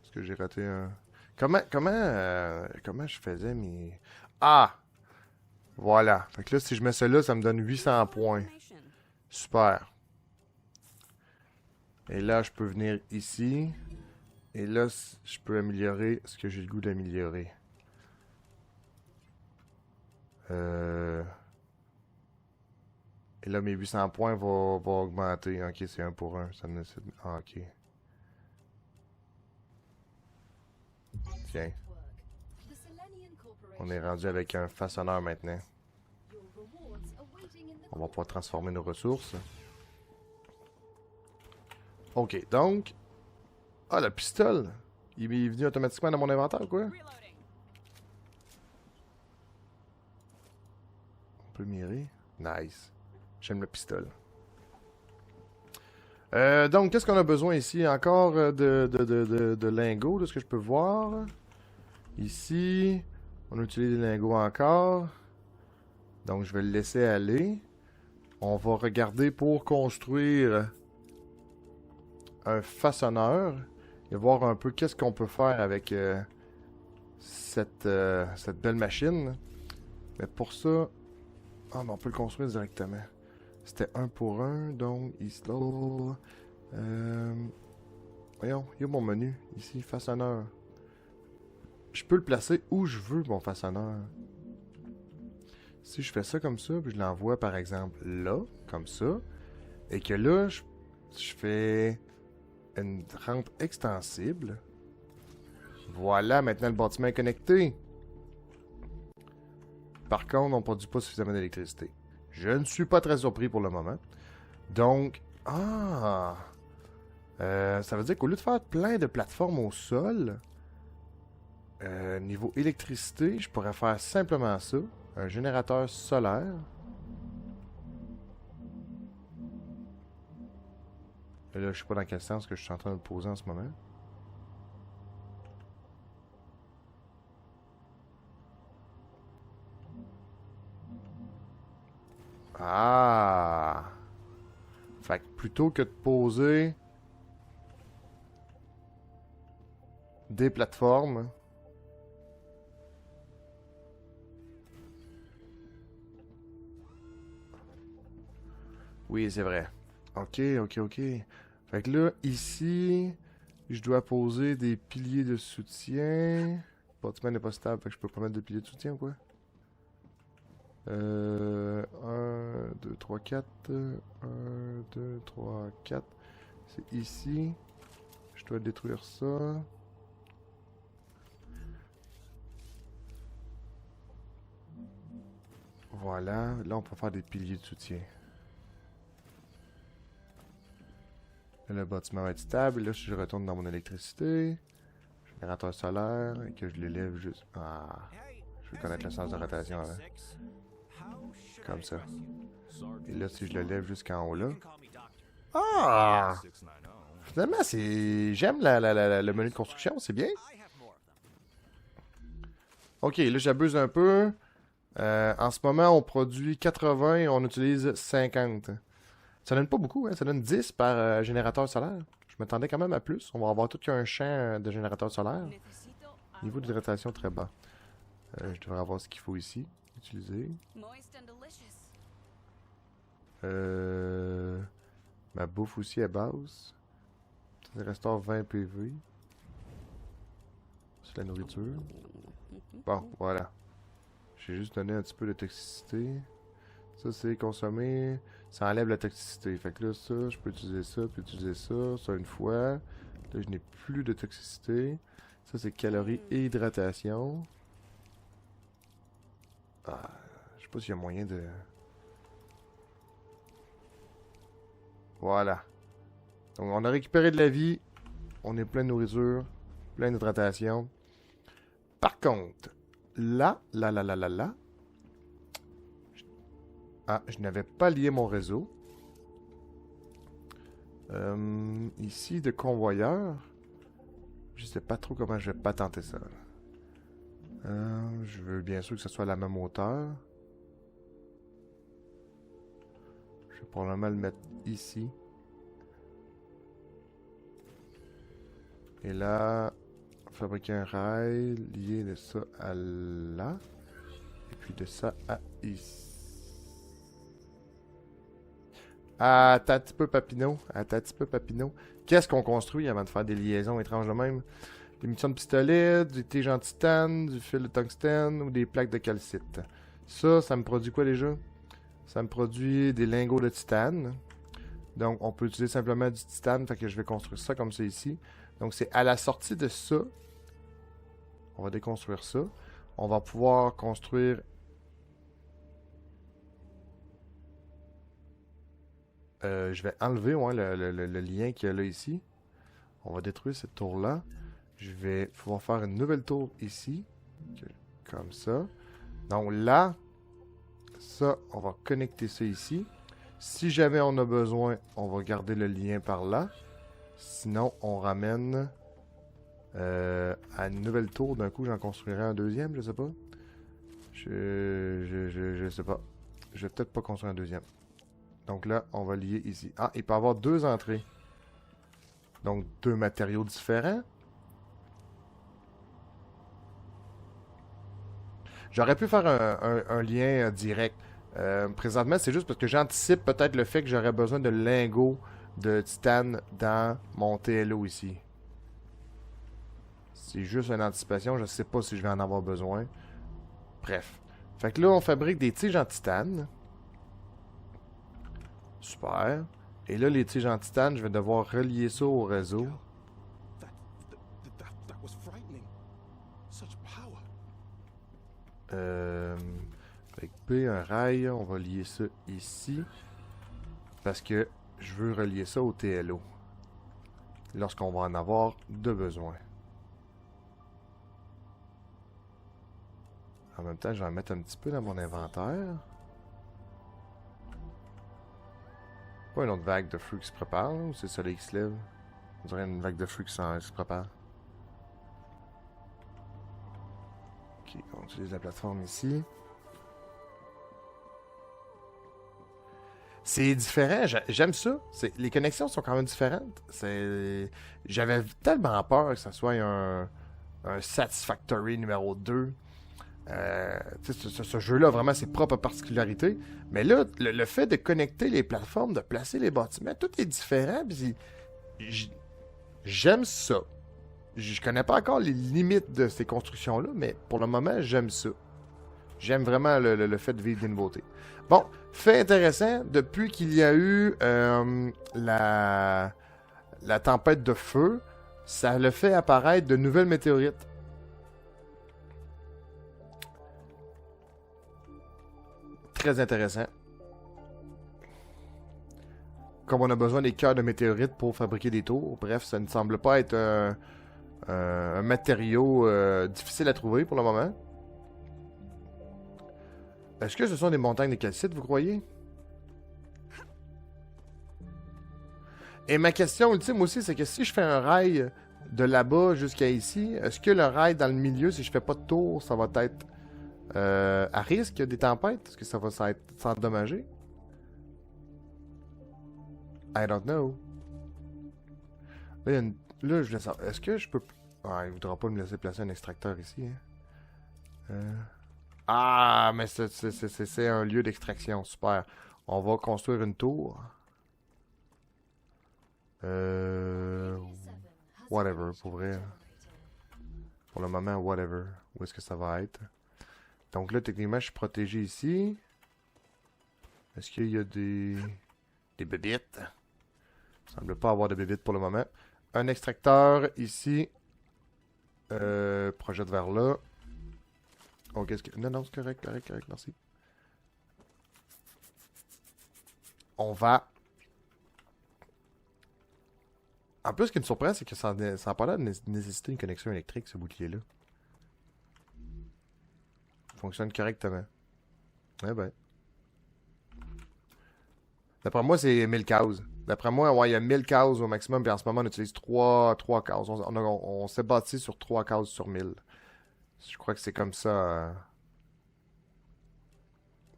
Est-ce que j'ai raté un... comment je faisais mes... Ah! Voilà. Fait que là, si je mets cela, ça me donne 800 points. Information. Super. Et là, je peux venir ici. Et là, je peux améliorer ce que j'ai le goût d'améliorer. Et là, mes 800 points vont augmenter. Ok, c'est 1 pour 1. Ça nécessite... Ah, ok. Tiens. On est rendu avec un façonneur maintenant. Your rewards await On va pouvoir transformer nos ressources. Ok, donc... Ah, le pistolet! Il est venu automatiquement dans mon inventaire ou quoi? Reloading. On peut mirer. Nice. J'aime le pistolet. Donc, qu'est-ce qu'on a besoin ici? Encore de lingots, de ce que je peux voir. Ici, on utilise des lingots encore. Donc, je vais le laisser aller. On va regarder pour construire un façonneur et voir un peu qu'est-ce qu'on peut faire avec cette belle machine. Mais pour ça, ah, mais on peut le construire directement. C'était 1 pour 1, donc ici, voyons, il y a mon menu, ici, façonneur. Je peux le placer où je veux, mon façonneur. Si je fais ça comme ça, puis je l'envoie par exemple là, comme ça, et que là, je fais une rampe extensible. Voilà, maintenant le bâtiment est connecté. Par contre, on ne produit pas suffisamment d'électricité. Je ne suis pas très surpris pour le moment. Donc, ça veut dire qu'au lieu de faire plein de plateformes au sol, niveau électricité, je pourrais faire simplement ça. Un générateur solaire. Et là, je sais pas dans quel sens que je suis en train de le poser en ce moment. Ah! Fait que plutôt que de poser des plateformes, oui, c'est vrai. Ok. Fait que là, ici, je dois poser des piliers de soutien. Le bâtiment n'est pas stable, fait que je peux pas mettre de piliers de soutien ou quoi? 1, 2, 3, 4. 1, 2, 3, 4. C'est ici. Je dois détruire ça. Voilà. Là, on peut faire des piliers de soutien. Là, le bâtiment va être stable. Là, si je retourne dans mon électricité, générateur solaire, et que je l'élève juste... Ah, je vais connaître le sens de rotation avant. Comme ça. Et là, si je le lève jusqu'en haut là... Ah! Finalement, c'est... J'aime le menu de construction, c'est bien. Ok, là, j'abuse un peu. En ce moment, on produit 80 et on utilise 50. Ça donne pas beaucoup, hein? Ça donne 10 par générateur solaire. Je m'attendais quand même à plus. On va avoir tout qu'un champ de générateur solaire. Necesito Niveau d'hydratation très bas. Je devrais avoir ce qu'il faut ici. Utiliser. moist and delicious. Ma bouffe aussi est basse. Ça restaure 20 PV. C'est la nourriture. Bon, voilà. J'ai juste donné un petit peu de toxicité. Ça, c'est consommer. Ça enlève la toxicité. Fait que là, ça, je peux utiliser ça, puis utiliser ça. Ça une fois. Là, je n'ai plus de toxicité. Ça, c'est calories et hydratation. Ah, je sais pas s'il y a moyen de... Voilà. Donc, on a récupéré de la vie. On est plein de nourriture. Plein d'hydratation. Par contre, là. Ah, je n'avais pas lié mon réseau. Ici, de convoyeur. Je sais pas trop comment je vais patenter ça. Je veux bien sûr que ce soit à la même hauteur. Je vais probablement le mettre ici. Et là, fabriquer un rail, lier de ça à là. Et puis de ça à ici. Attends un petit peu, Papineau. Qu'est-ce qu'on construit avant de faire des liaisons étranges de même? Des munitions de pistolet, du tige en titane, du fil de tungstène ou des plaques de calcite. Ça me produit quoi déjà? Ça me produit des lingots de titane. Donc, on peut utiliser simplement du titane. Fait que je vais construire ça comme ça ici. Donc, c'est à la sortie de ça. On va déconstruire ça. On va pouvoir construire Je vais enlever ouais, le lien qu'il y a là ici. On va détruire cette tour-là. Je vais pouvoir faire une nouvelle tour ici. Comme ça. Donc là, ça, on va connecter ça ici. Si jamais on a besoin, on va garder le lien par là. Sinon, on ramène à une nouvelle tour. D'un coup, j'en construirai un deuxième, je sais pas. Je sais pas. Je vais peut-être pas construire un deuxième. Donc là, on va lier ici. Ah, il peut y avoir deux entrées. Donc, deux matériaux différents. J'aurais pu faire un lien direct. Présentement, c'est juste parce que j'anticipe peut-être le fait que j'aurais besoin de lingots de titane dans mon TLO ici. C'est juste une anticipation. Je ne sais pas si je vais en avoir besoin. Bref. Fait que là, on fabrique des tiges en titane. Super. Et là, les tiges en titane, je vais devoir relier ça au réseau. That was frightening. Such power. Avec B, un rail, on va lier ça ici. Parce que je veux relier ça au TLO. Lorsqu'on va en avoir de besoin. En même temps, je vais en mettre un petit peu dans mon inventaire. Pas une autre vague de fruits qui se prépare, là, ou c'est le soleil qui se lève? On dirait une vague de fruits qui se prépare. Ok, on utilise la plateforme ici. C'est différent, j'aime ça. Les connexions sont quand même différentes. J'avais tellement peur que ça soit un Satisfactory numéro 2. Ce jeu-là a vraiment ses propres particularités. Mais là, le fait de connecter les plateformes, de placer les bâtiments, tout est différent. J'aime ça. Je connais pas encore les limites de ces constructions-là, mais pour le moment, j'aime ça. J'aime vraiment le fait de vivre d'une beauté. Bon, fait intéressant, depuis qu'il y a eu la tempête de feu, ça le fait apparaître de nouvelles météorites. Très intéressant. Comme on a besoin des cœurs de météorites pour fabriquer des tours, bref, ça ne semble pas être un matériau difficile à trouver pour le moment. Est-ce que ce sont des montagnes de calcite, vous croyez? Et ma question ultime aussi, c'est que si je fais un rail de là-bas jusqu'à ici, est-ce que le rail dans le milieu, si je fais pas de tour, ça va être à risque des tempêtes? Est-ce que ça va s'endommager? I don't know. Là, là je voulais savoir. Est-ce que je peux... Ah, il voudra pas me laisser placer un extracteur ici. Hein? Ah, mais c'est un lieu d'extraction. Super. On va construire une tour. Whatever, pour vrai. Pour le moment, whatever. Où est-ce que ça va être? Donc là, techniquement, je suis protégé ici. Est-ce qu'il y a des bébites? Il ne semble pas avoir de bébites pour le moment. Un extracteur ici. Projette vers là. Oh, qu'est-ce que... Non, c'est correct, merci. On va... En plus, ce qui me surprend, c'est que ça n'a pas l'air de nécessiter une connexion électrique, ce bouclier-là. Fonctionne correctement. Eh ben. D'après moi, c'est 1000 cases. D'après moi, ouais, il y a 1000 cases au maximum, puis en ce moment, on utilise 3 cases. On s'est bâti sur 3 cases sur 1000. Je crois que c'est comme ça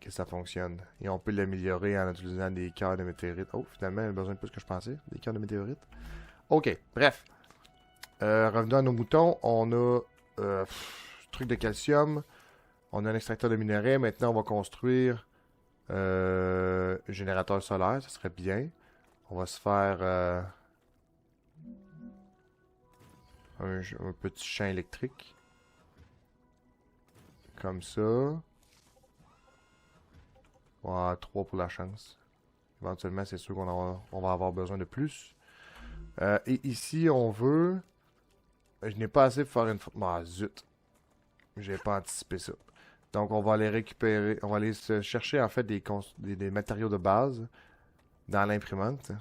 que ça fonctionne. Et on peut l'améliorer en utilisant des cœurs de météorites. Oh, finalement, il a besoin de plus que je pensais. Des cœurs de météorites. Ok, bref. Revenons à nos moutons. On a truc de calcium. On a un extracteur de minerais. Maintenant, on va construire un générateur solaire. Ça serait bien. On va se faire un petit champ électrique. Comme ça. Ouais, 3 pour la chance. Éventuellement, c'est sûr qu'on va avoir besoin de plus. Et ici, on veut... Je n'ai pas assez pour faire une... Ah, zut. J'ai pas anticipé ça. Donc, on va aller récupérer... On va aller se chercher, en fait, des matériaux de base. dans l'imprimante.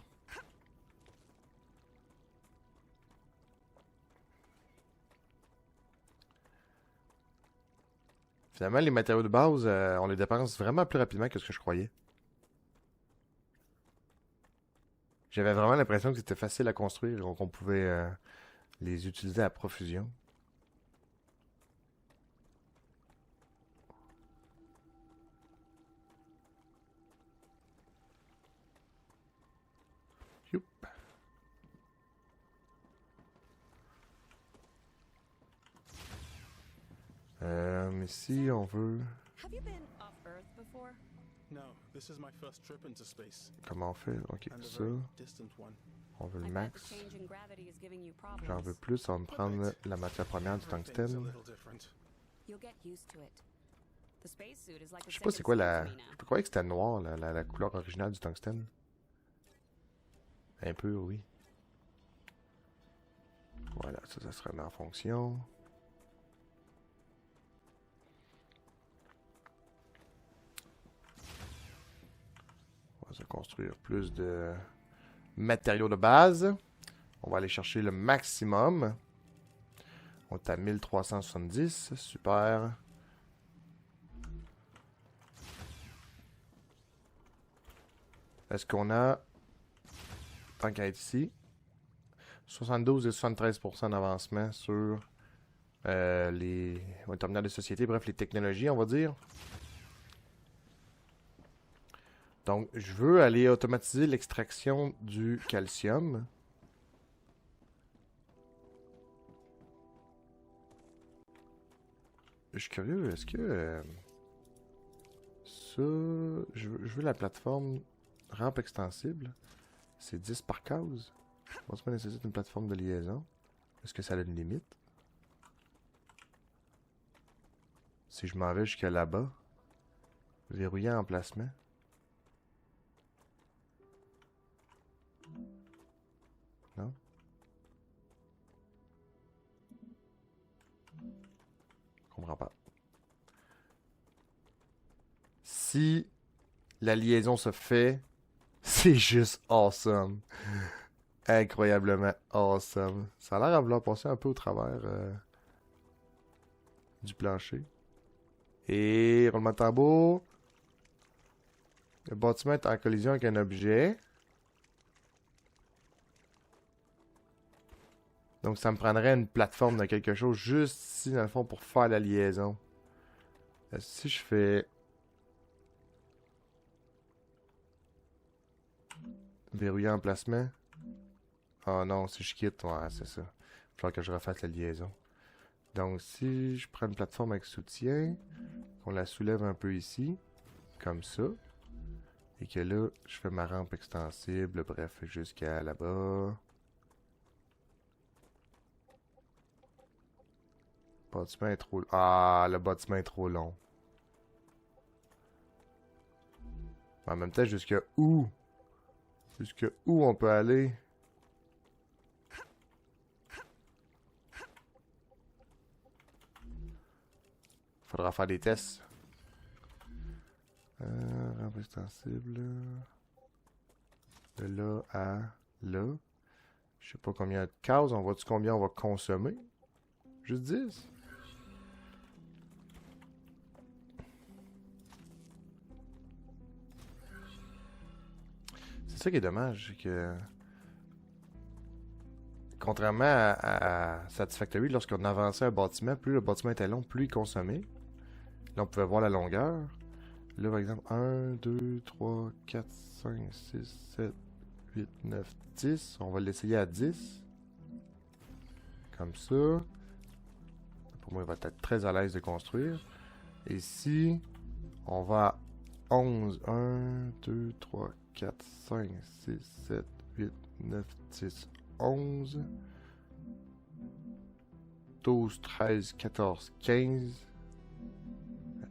Finalement, les matériaux de base, on les dépense vraiment plus rapidement que ce que je croyais. J'avais vraiment l'impression que c'était facile à construire, donc on pouvait les utiliser à profusion. Youp. Ici, on veut... Have you been off Earth before? No, this is my first trip into space, Comment on fait? Ok, and a ça. very distant one. On veut le I bet the max. change in gravity is giving you J'en veux problems. plus, on va me prendre la matière première du Everything's a tungstène. little different. You'll get used to it. The spacesuit is like a Je sais pas c'est second quoi skin la... to me now. Je croyais que c'était noir, la couleur originale du tungstène. Un peu, oui. Voilà, ça se remet en fonction. On va se construire plus de matériaux de base. On va aller chercher le maximum. On est à 1370, super. Est-ce qu'on a, tant qu'à être ici, 72 et 73% d'avancement sur les terminaux de société, bref, les technologies, on va dire. Donc, je veux aller automatiser l'extraction du calcium. Je suis curieux, est-ce que ça... Je veux la plateforme rampe extensible. C'est 10 par case. Moi, ça nécessite une plateforme de liaison. Est-ce que ça a une limite? Si je m'en vais jusqu'à là-bas, verrouiller emplacement. Non? Je comprends pas. Si la liaison se fait, c'est juste awesome. Incroyablement awesome. Ça a l'air à vouloir passer un peu au travers du plancher. Et roulement de tambour. Le bâtiment est en collision avec un objet. Donc ça me prendrait une plateforme de quelque chose juste ici dans le fond pour faire la liaison. Si je fais... Verrouiller emplacement. Oh non, si je quitte, ouais, c'est ça. Il va falloir que je refasse la liaison. Donc, si je prends une plateforme avec soutien, qu'on la soulève un peu ici, comme ça, et que là, je fais ma rampe extensible, bref, jusqu'à là-bas. Le bâtiment est trop... Ah, le bâtiment est trop long. Mais en même temps, jusqu'à où? Jusqu'à où on peut aller? Faudra faire des tests. Rampe extensible. De là à là. Je sais pas combien de cases. On voit-tu combien on va consommer? Juste 10? C'est ça qui est dommage, c'est que... Contrairement à Satisfactory, lorsqu'on avançait un bâtiment, plus le bâtiment était long, plus il consommait. Là, on pouvait voir la longueur. Là, par exemple, 1, 2, 3, 4, 5, 6, 7, 8, 9, 10. On va l'essayer à 10. Comme ça. Pour moi, il va être très à l'aise de construire. Et ici, on va à 11. 1, 2, 3, 4, 5, 6, 7, 8, 9, 10, 11. 12, 13, 14, 15.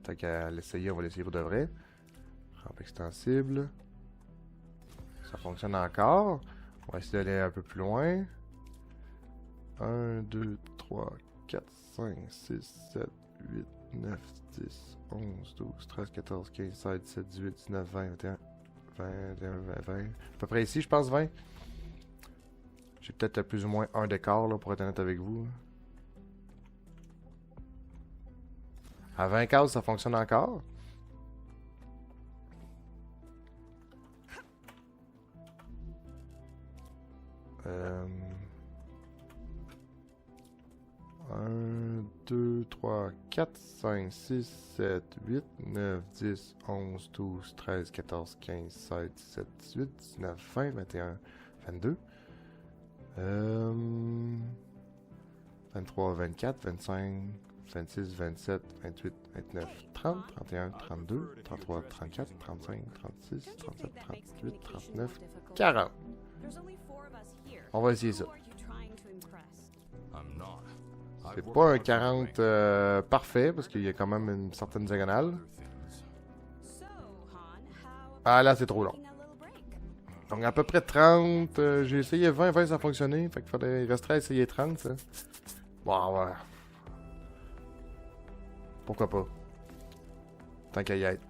Tant qu'à l'essayer, on va l'essayer pour de vrai. Rampe extensible. Ça fonctionne encore. On va essayer d'aller un peu plus loin. 1, 2, 3, 4, 5, 6, 7, 8, 9, 10, 11, 12, 13, 14, 15, 16, 17, 18, 19, 20, 21, 20. À peu près ici, je pense 20. J'ai peut-être plus ou moins un d'écart, là, pour être honnête avec vous. À 20 cases, ça fonctionne encore. Un, 2, 3, 4, 5, 6, 7, 8, 9, 10, 11, 12, 13, 14, 15, 16, 17, 18, 19, 20, 21, 22. 23, 24, 25, 26, 27, 28, 29, 30, 31, 32, 33, 34, 35, 36, Don't you 37, think that makes 38, communication more 39, difficult? 40. There's only 4 of us here. On va essayer ça. Who are you trying to impress? I'm not. C'est I've pas un worked hard for 40 the rank. parfait parce qu'il y a quand même une certaine diagonale. Other things. So, Han, how Ah là, c'est trop long. taking a little break? Donc à peu près 30. J'ai essayé 20, 20 ça a fonctionné. Fait il resterait à essayer 30 ça. Bon, ouais. Pourquoi pas? Tant qu'à y être.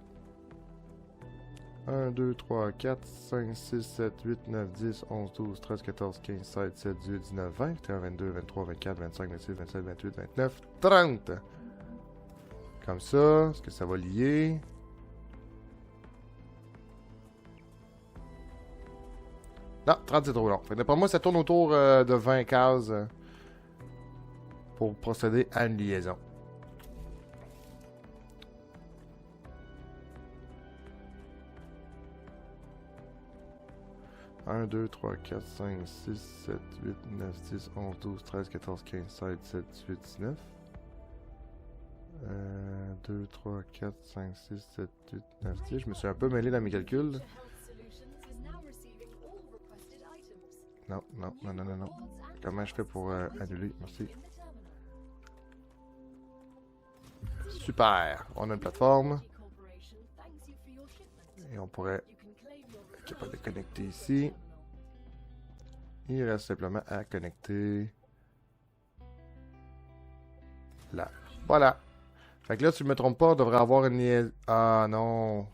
1, 2, 3, 4, 5, 6, 7, 8, 9, 10, 11, 12, 13, 14, 15, 16, 17, 18, 19, 20, 21, 22, 23, 24, 25, 26, 27, 28, 29, 30. Comme ça, est-ce que ça va lier? Non, 30 c'est trop long. Fait que d'après moi, ça tourne autour de 20 cases pour procéder à une liaison. Un, 2, 3, 4, 5, 6, 7, 8, 9, 10, 11, 12, 13, 14, 15, 16, 17, 18, 19. 2, 3, 4, 5, 6, 7, 8, 9, 10. Je me suis un peu mêlé dans mes calculs. Health Solutions is now receiving all requested items. Non, non, non, non, non, non. Rewards and Comment je fais pour annuler? Merci. in the terminal. Super! On a une plateforme. Energy Corporation thanks you for your shipment. Et on pourrait You can claim your être capable de rewards connecter in the ici. terminal. Il reste simplement à connecter. Là. Voilà. Fait que là, si je me trompe pas, on devrait avoir une liaison. Ah non.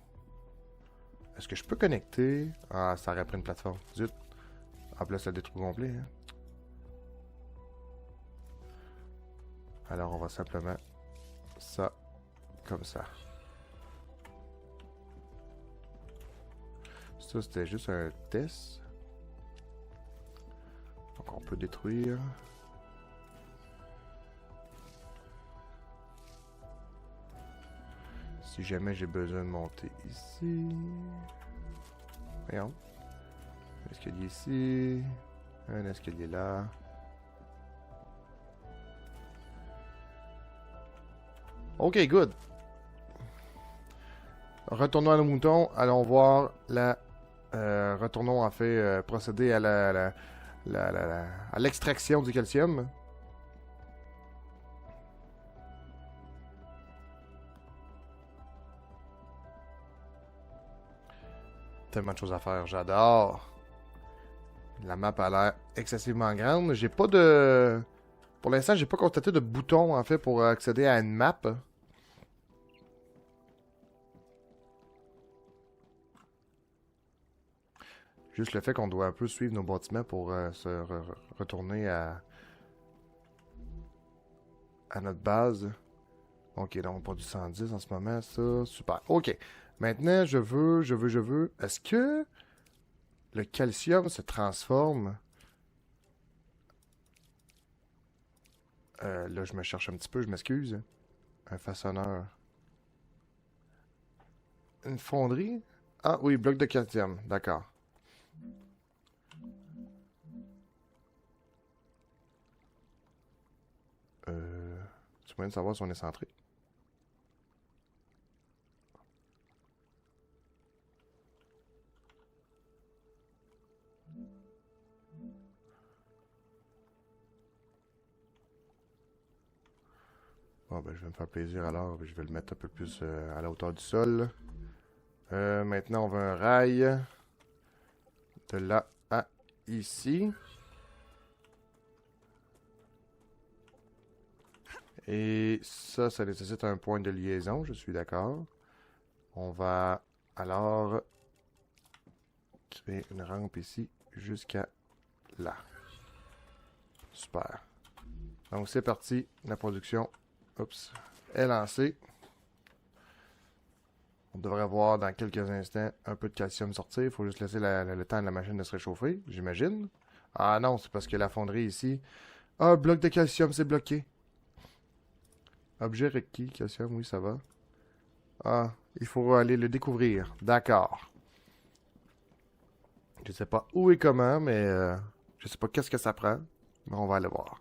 Est-ce que je peux connecter? Ah, ça aurait pris une plateforme. Zut. En plus, ça détruit complet. Hein? Alors, on va simplement ça comme ça. Ça, c'était juste un test. Donc, on peut détruire. Si jamais j'ai besoin de monter ici. Voyons. Un escalier ici. Un escalier là. Ok, good. Retournons à nos moutons. Allons voir la... retournons en fait procéder à à l'extraction du calcium. Tellement de choses à faire, j'adore. La map a l'air excessivement grande. J'ai pas de... Pour l'instant, j'ai pas constaté de bouton en fait pour accéder à une map. Juste le fait qu'on doit un peu suivre nos bâtiments pour se retourner à notre base. Ok, donc on prend du 110 en ce moment, ça, super. Ok, maintenant je veux... Est-ce que le calcium se transforme? Là, je me cherche un petit peu, je m'excuse. Un façonneur. Une fonderie? Ah oui, bloc de calcium, d'accord. Tu peux même savoir si on est centré. Bon, ben, je vais me faire plaisir alors. Je vais le mettre un peu plus à la hauteur du sol. Maintenant, on veut un rail. De là à ici. Et ça nécessite un point de liaison, je suis d'accord. On va alors construire une rampe ici jusqu'à là. Super. Donc c'est parti, la production oups, est lancée. On devrait voir dans quelques instants un peu de calcium sortir. Il faut juste laisser le temps de la machine de se réchauffer, j'imagine. Ah non, c'est parce que la fonderie ici... Ah, bloc de calcium, c'est bloqué. Objet requis, calcium, oui, ça va. Ah, il faut aller le découvrir. D'accord. Je sais pas où et comment, mais je sais pas qu'est-ce que ça prend. Mais on va aller voir.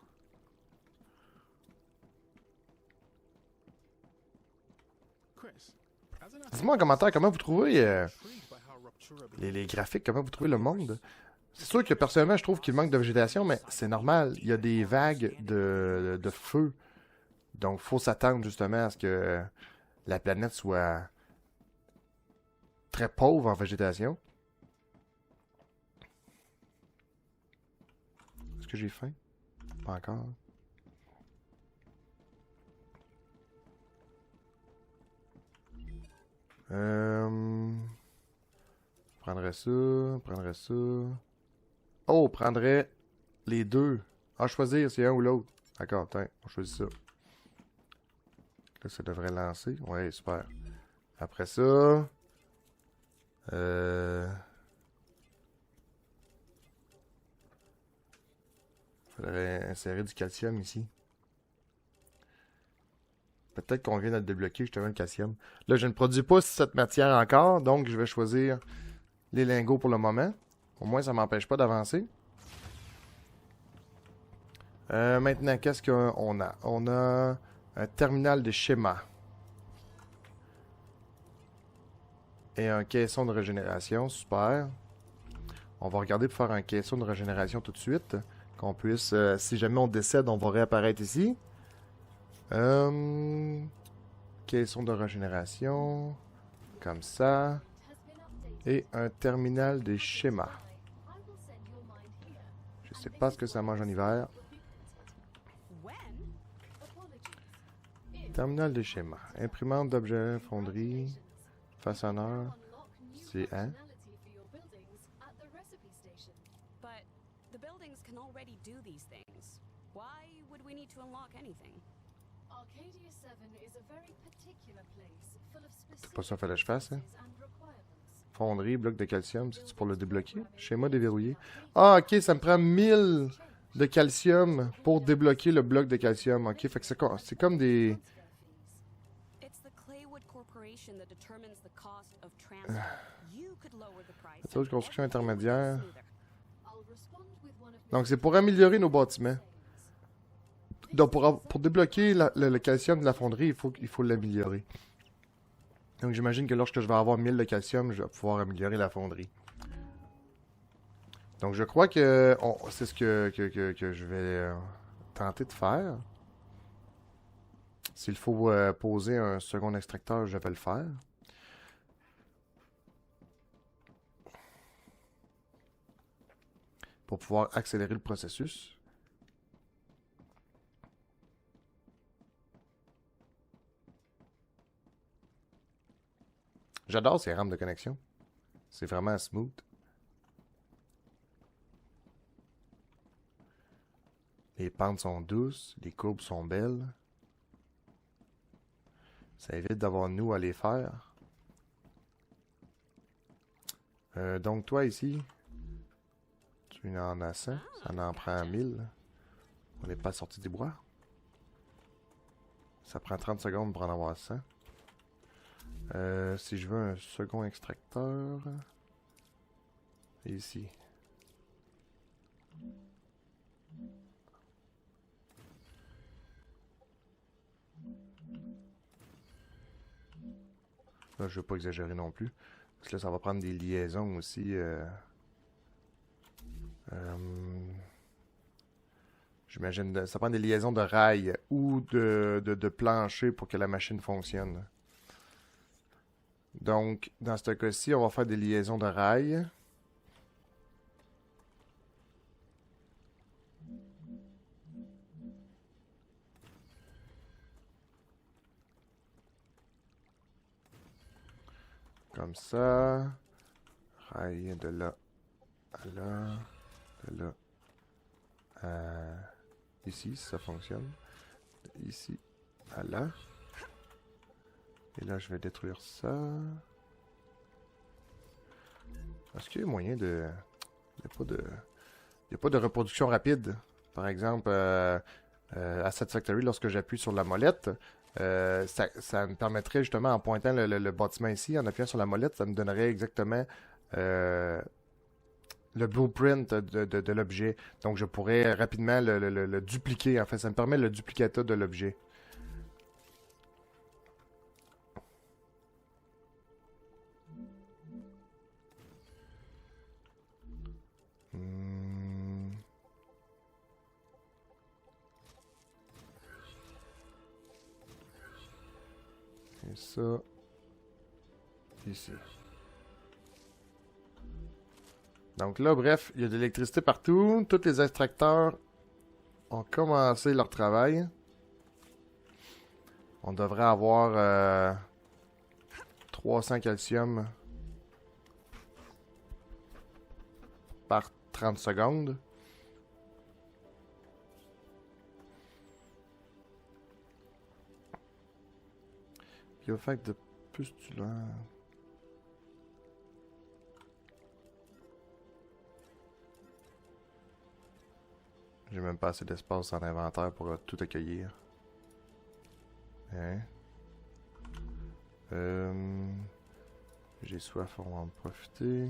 Chris, as an Dis-moi en commentaire comment vous trouvez intrigued by how Ruptura les graphiques, comment vous trouvez le monde. C'est sûr que personnellement, je trouve qu'il manque de végétation, mais c'est normal. Il y a des vagues de feu. Donc, faut s'attendre justement à ce que la planète soit très pauvre en végétation. Est-ce que j'ai faim? Pas encore. Prendrais ça, prendrais ça. Oh, prendrais les deux. Ah, choisir, c'est un ou l'autre. D'accord, tiens, on choisit ça. Là, ça devrait lancer. Ouais, super. Après ça... Faudrait insérer du calcium ici. Peut-être qu'on vient de le débloquer justement le calcium. Là, je ne produis pas cette matière encore, donc je vais choisir les lingots pour le moment. Au moins, ça ne m'empêche pas d'avancer. Maintenant, qu'est-ce qu'on a? On a un terminal de schéma. Et un caisson de régénération. Super. On va regarder pour faire un caisson de régénération tout de suite. Qu'on puisse, si jamais on décède, on va réapparaître ici. Caisson de régénération. Comme ça. Et un terminal des schémas. Je sais pas ce que ça mange en hiver. When? Terminal des schémas. Imprimante d'objets, fonderie, façonneur. C'est hein? But the buildings can already do these things. Why would we need to unlock anything? Arcadia 7 is a very particular place full of specific pas ça qu'il fallait que je fasse, hein? and requirements. Fonderie, bloc de calcium, c'est-tu pour le débloquer? Schéma déverrouillé. Ah, ok, ça me prend 1000 de calcium pour débloquer le bloc de calcium. Ok, fait que c'est comme des... It's the Claywood Corporation that determines the cost of transport. You could lower the price. Méthode de construction intermédiaire. Smoother. I'll respond with one of Donc, c'est pour améliorer nos bâtiments. Donc, pour débloquer le calcium de la fonderie, il faut l'améliorer. Donc, j'imagine que lorsque je vais avoir 1000 de calcium, je vais pouvoir améliorer la fonderie. Donc, je crois que c'est ce que je vais tenter de faire. S'il faut poser un second extracteur, je vais le faire. Pour pouvoir accélérer le processus. J'adore ces rampes de connexion. C'est vraiment smooth. Les pentes sont douces, les courbes sont belles. Ça évite d'avoir nous à les faire. Donc toi ici, tu en as 100, ça en prend 1000. On n'est pas sorti des bois. Ça prend 30 secondes pour en avoir 100. Si je veux un second extracteur, ici. Là, je ne veux pas exagérer non plus. Parce que là, ça va prendre des liaisons aussi. J'imagine, ça prend des liaisons de rails ou de plancher pour que la machine fonctionne. Donc, dans ce cas-ci, on va faire des liaisons de rails. Comme ça. Rail de là Là. De là. Ici, si ça fonctionne. Ici. À là. Et là, je vais détruire ça. Est-ce qu'il y a moyen de... Il n'y a pas de reproduction rapide. Par exemple, Asset Factory, lorsque j'appuie sur la molette, ça me permettrait justement, en pointant le bâtiment ici, en appuyant sur la molette, ça me donnerait exactement le blueprint de l'objet. Donc, je pourrais rapidement le dupliquer. En fait, ça me permet le duplicata de l'objet. Et ça, ici. Donc là, bref, il y a de l'électricité partout. Tous les extracteurs ont commencé leur travail. On devrait avoir 300 calcium par 30 secondes. Biofact de pustulant. J'ai même pas assez d'espace en inventaire pour tout accueillir. Hein? J'ai soif, on va en profiter.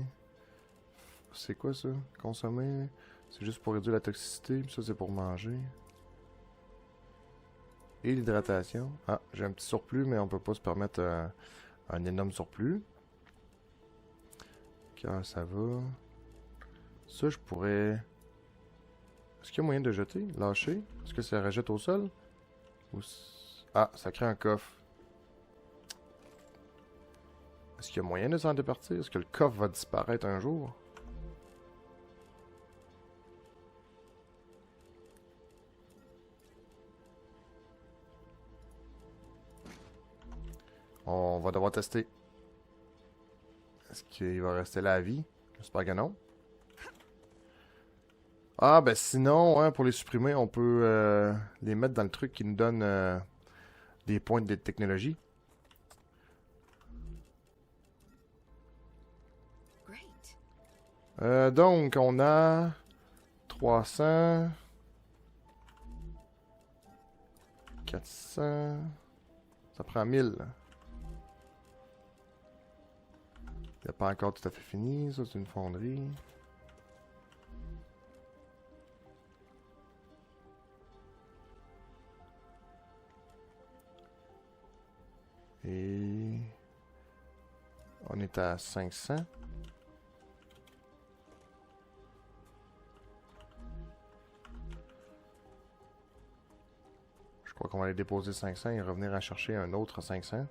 C'est quoi ça? Consommer? C'est juste pour réduire la toxicité, puis ça c'est pour manger. Et l'hydratation. Ah, j'ai un petit surplus, mais on peut pas se permettre un énorme surplus. Cœur, ça va. Ça, je pourrais... Est-ce qu'il y a moyen de jeter? Lâcher? Est-ce que ça rejette au sol? Ou... Ah, ça crée un coffre. Est-ce qu'il y a moyen de s'en départir? Est-ce que le coffre va disparaître un jour? On va devoir tester. Est-ce qu'il va rester là à vie? J'espère que non. Ah, ben sinon, hein, pour les supprimer, on peut les mettre dans le truc qui nous donne des points de technologie. Donc, on a 300, 400, ça prend 1000. Il n'est pas encore tout à fait fini, ça c'est une fonderie. Et on est à 500. Je crois qu'on va aller déposer 500 et revenir en chercher un autre 500.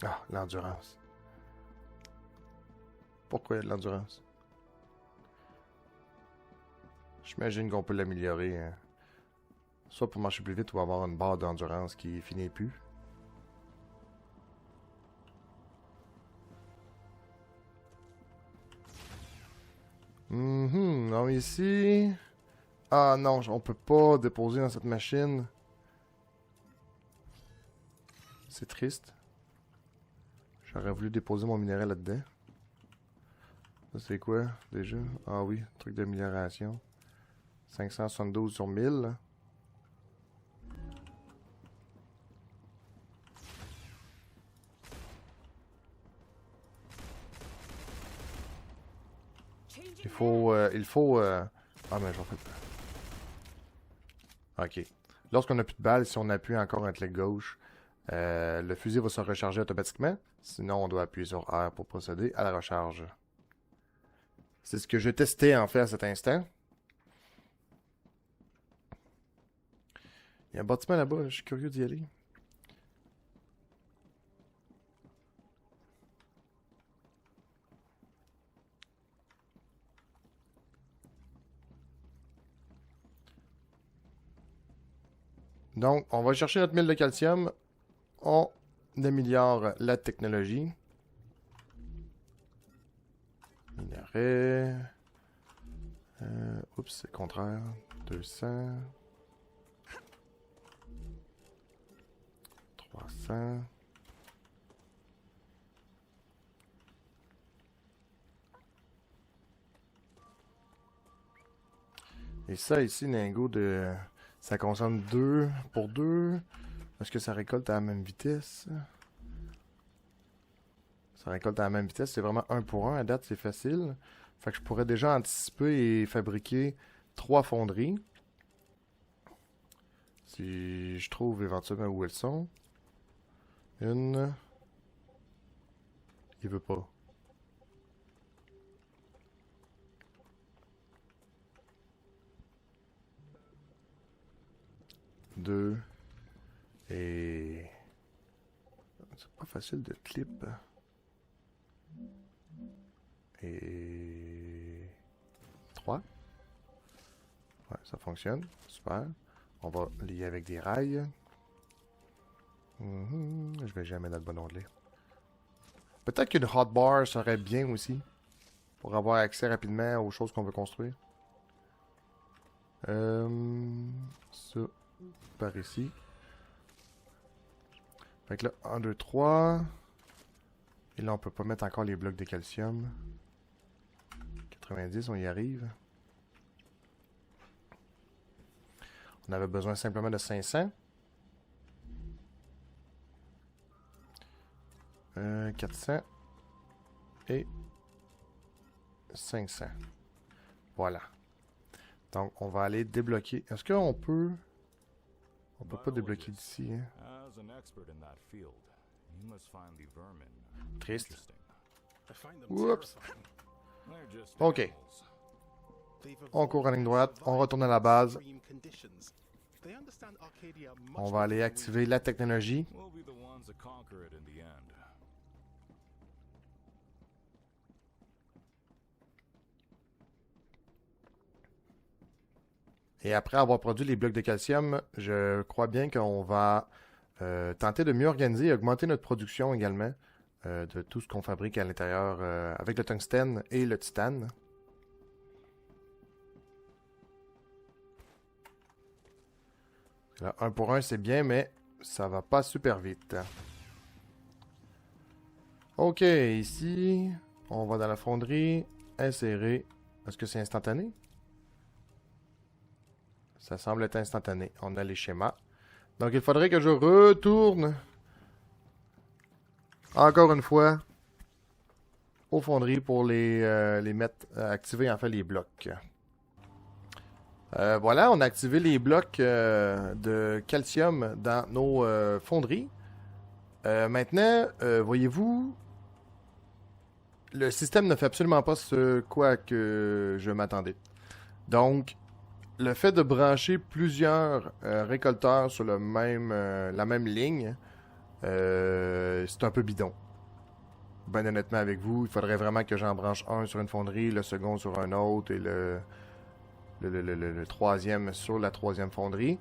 Ah, l'endurance. Pourquoi il y a de l'endurance? J'imagine qu'on peut l'améliorer. Hein. Soit pour marcher plus vite ou avoir une barre d'endurance qui finit plus. Non, ici... Ah non, on peut pas déposer dans cette machine. C'est triste. J'aurais voulu déposer mon minerai là-dedans. Ça c'est quoi déjà? Ah oui, truc d'amélioration. 572 sur 1000. Il faut... Ah mais j'en fais pas. Ok. Lorsqu'on n'a plus de balles, si on appuie encore un clic gauche, le fusil va se recharger automatiquement. Sinon, on doit appuyer sur R pour procéder à la recharge. C'est ce que je testais en fait à cet instant. Il y a un bâtiment là-bas, je suis curieux d'y aller. Donc, on va chercher notre mine de calcium. On améliore la technologie. Minerai. Oups, c'est le contraire. 200. 300. Et ça ici, lingot de... Ça consomme 2 pour 2. Est-ce que ça récolte à la même vitesse? Ça récolte à la même vitesse. C'est vraiment 1 pour 1. À date, c'est facile. Fait que je pourrais déjà anticiper et fabriquer 3 fonderies. Si je trouve éventuellement où elles sont. Une. Il veut pas. Deux. Et... C'est pas facile de clip. Et... 3. Ouais, ça fonctionne. Super. On va lier avec des rails. Je vais jamais dans le bon onglet. Peut-être qu'une hotbar serait bien aussi. Pour avoir accès rapidement aux choses qu'on veut construire. Ça. Par ici. Fait que là, 1, 2, 3. Et là, on peut pas mettre encore les blocs de calcium. 90, on y arrive. On avait besoin simplement de 500. 400. Et 500. Voilà. Donc, on va aller débloquer. Est-ce qu'on peut... On peut pas débloquer d'ici, hein? Triste. I find them Oups. terrifying. Ok. On court en ligne droite. On retourne à la base. On va aller activer la technologie. Et après avoir produit les blocs de calcium, je crois bien qu'on va tenter de mieux organiser et augmenter notre production également de tout ce qu'on fabrique à l'intérieur avec le tungstène et le titane. Là, 1 pour 1, c'est bien, mais ça va pas super vite. Ok, ici, on va dans la fonderie, insérer. Est-ce que c'est instantané? Ça semble être instantané. On a les schémas. Donc, il faudrait que je retourne encore une fois aux fonderies pour les mettre, activer en fait les blocs. Voilà, on a activé les blocs de calcium dans nos fonderies. Maintenant, voyez-vous, le système ne fait absolument pas ce quoi que je m'attendais. Donc, le fait de brancher plusieurs récolteurs sur la même ligne, c'est un peu bidon. Ben honnêtement avec vous, il faudrait vraiment que j'en branche un sur une fonderie, le second sur un autre et le troisième sur la troisième fonderie.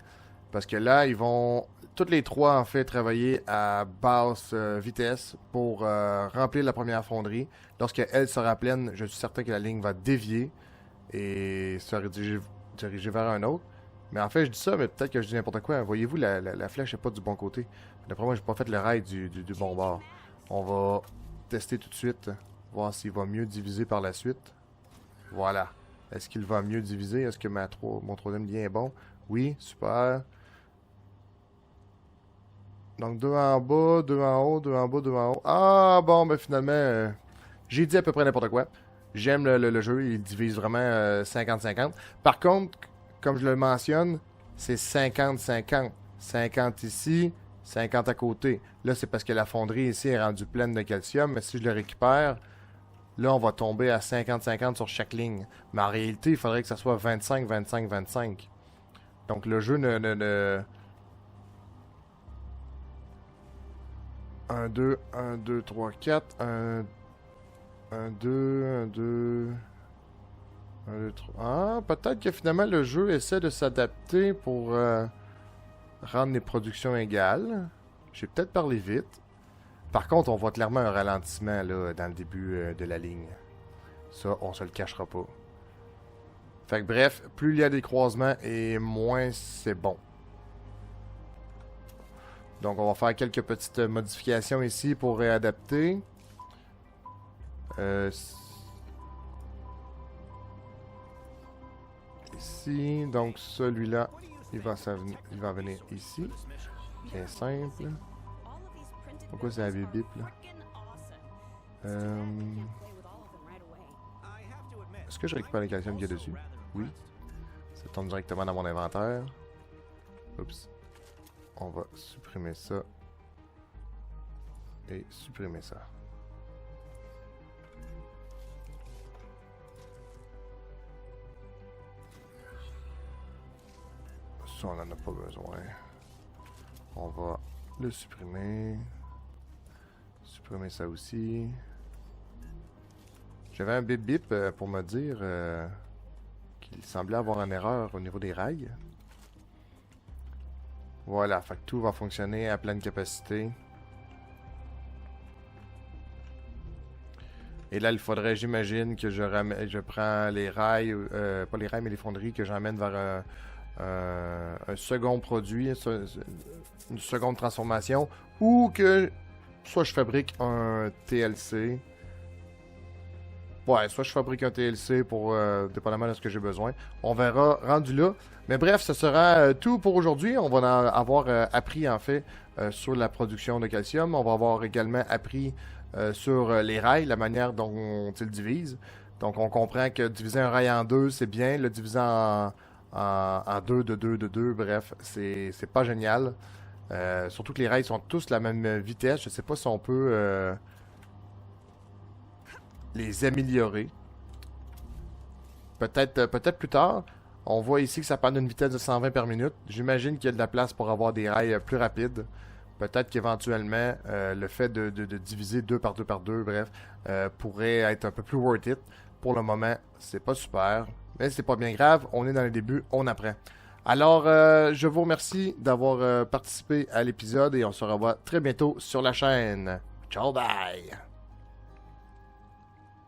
Parce que là, ils vont toutes les trois en fait travailler à basse vitesse pour remplir la première fonderie. Lorsqu'elle sera pleine, je suis certain que la ligne va dévier et se diriger vers un autre. Mais en fait, je dis ça, mais peut-être que je dis n'importe quoi. Voyez-vous, la flèche n'est pas du bon côté. D'après moi, j'ai pas fait le rail du bon bord. On va tester tout de suite, voir s'il va mieux diviser par la suite. Voilà. Est-ce qu'il va mieux diviser? Est-ce que mon troisième lien est bon? Oui, super. Donc 2 en bas, 2 en haut, 2 en bas, 2 en haut. Ah bon, ben finalement, j'ai dit à peu près n'importe quoi. J'aime le jeu, il divise vraiment 50-50. Par contre, comme je le mentionne, c'est 50-50. 50 ici, 50 à côté. Là, c'est parce que la fonderie ici est rendue pleine de calcium, mais si je le récupère, là, on va tomber à 50-50 sur chaque ligne. Mais en réalité, il faudrait que ça soit 25-25-25. Donc, le jeu ne... 1, 2, 1, 2, 3, 4, 1, 2, 1, 2... 1, 2, 3... Ah, peut-être que finalement, le jeu essaie de s'adapter pour rendre les productions égales. J'ai peut-être parlé vite. Par contre, on voit clairement un ralentissement là, dans le début de la ligne. Ça, on se le cachera pas. Fait que bref, plus il y a des croisements et moins c'est bon. Donc on va faire quelques petites modifications ici pour réadapter. Ici, donc celui-là, il va venir ici. Bien simple. Pourquoi c'est la bip là? Est-ce que je récupère les calcium qu'il y a dessus? Oui. Ça tombe directement dans mon inventaire. Oups. On va supprimer ça. Et supprimer ça. Ça, on n'en a pas besoin. On va le supprimer. Supprimer ça aussi. J'avais un bip bip pour me dire qu'il semblait avoir une erreur au niveau des rails. Voilà, fait que tout va fonctionner à pleine capacité. Et là, il faudrait, j'imagine, que je prends les rails, pas les rails, mais les fonderies, que j'emmène vers un second produit, une seconde transformation, ou que soit je fabrique un TLC. Ouais, soit je fabrique un TLC pour dépendamment de ce que j'ai besoin. On verra rendu là. Mais bref, ce sera tout pour aujourd'hui. On va avoir appris en fait sur la production de calcium. On va avoir également appris sur les rails, la manière dont ils divisent. Donc on comprend que diviser un rail en deux, c'est bien. Le diviser en deux, de deux, bref, c'est pas génial. Surtout que les rails sont tous la même vitesse. Je sais pas si on peut les améliorer. Peut-être plus tard. On voit ici que ça parle d'une vitesse de 120 par minute. J'imagine qu'il y a de la place pour avoir des rails plus rapides. Peut-être qu'éventuellement, le fait de diviser 2 par 2 par 2, bref, pourrait être un peu plus worth it. Pour le moment, c'est pas super. Mais c'est pas bien grave. On est dans les débuts, on apprend. Alors, je vous remercie d'avoir participé à l'épisode et on se revoit très bientôt sur la chaîne. Ciao, bye!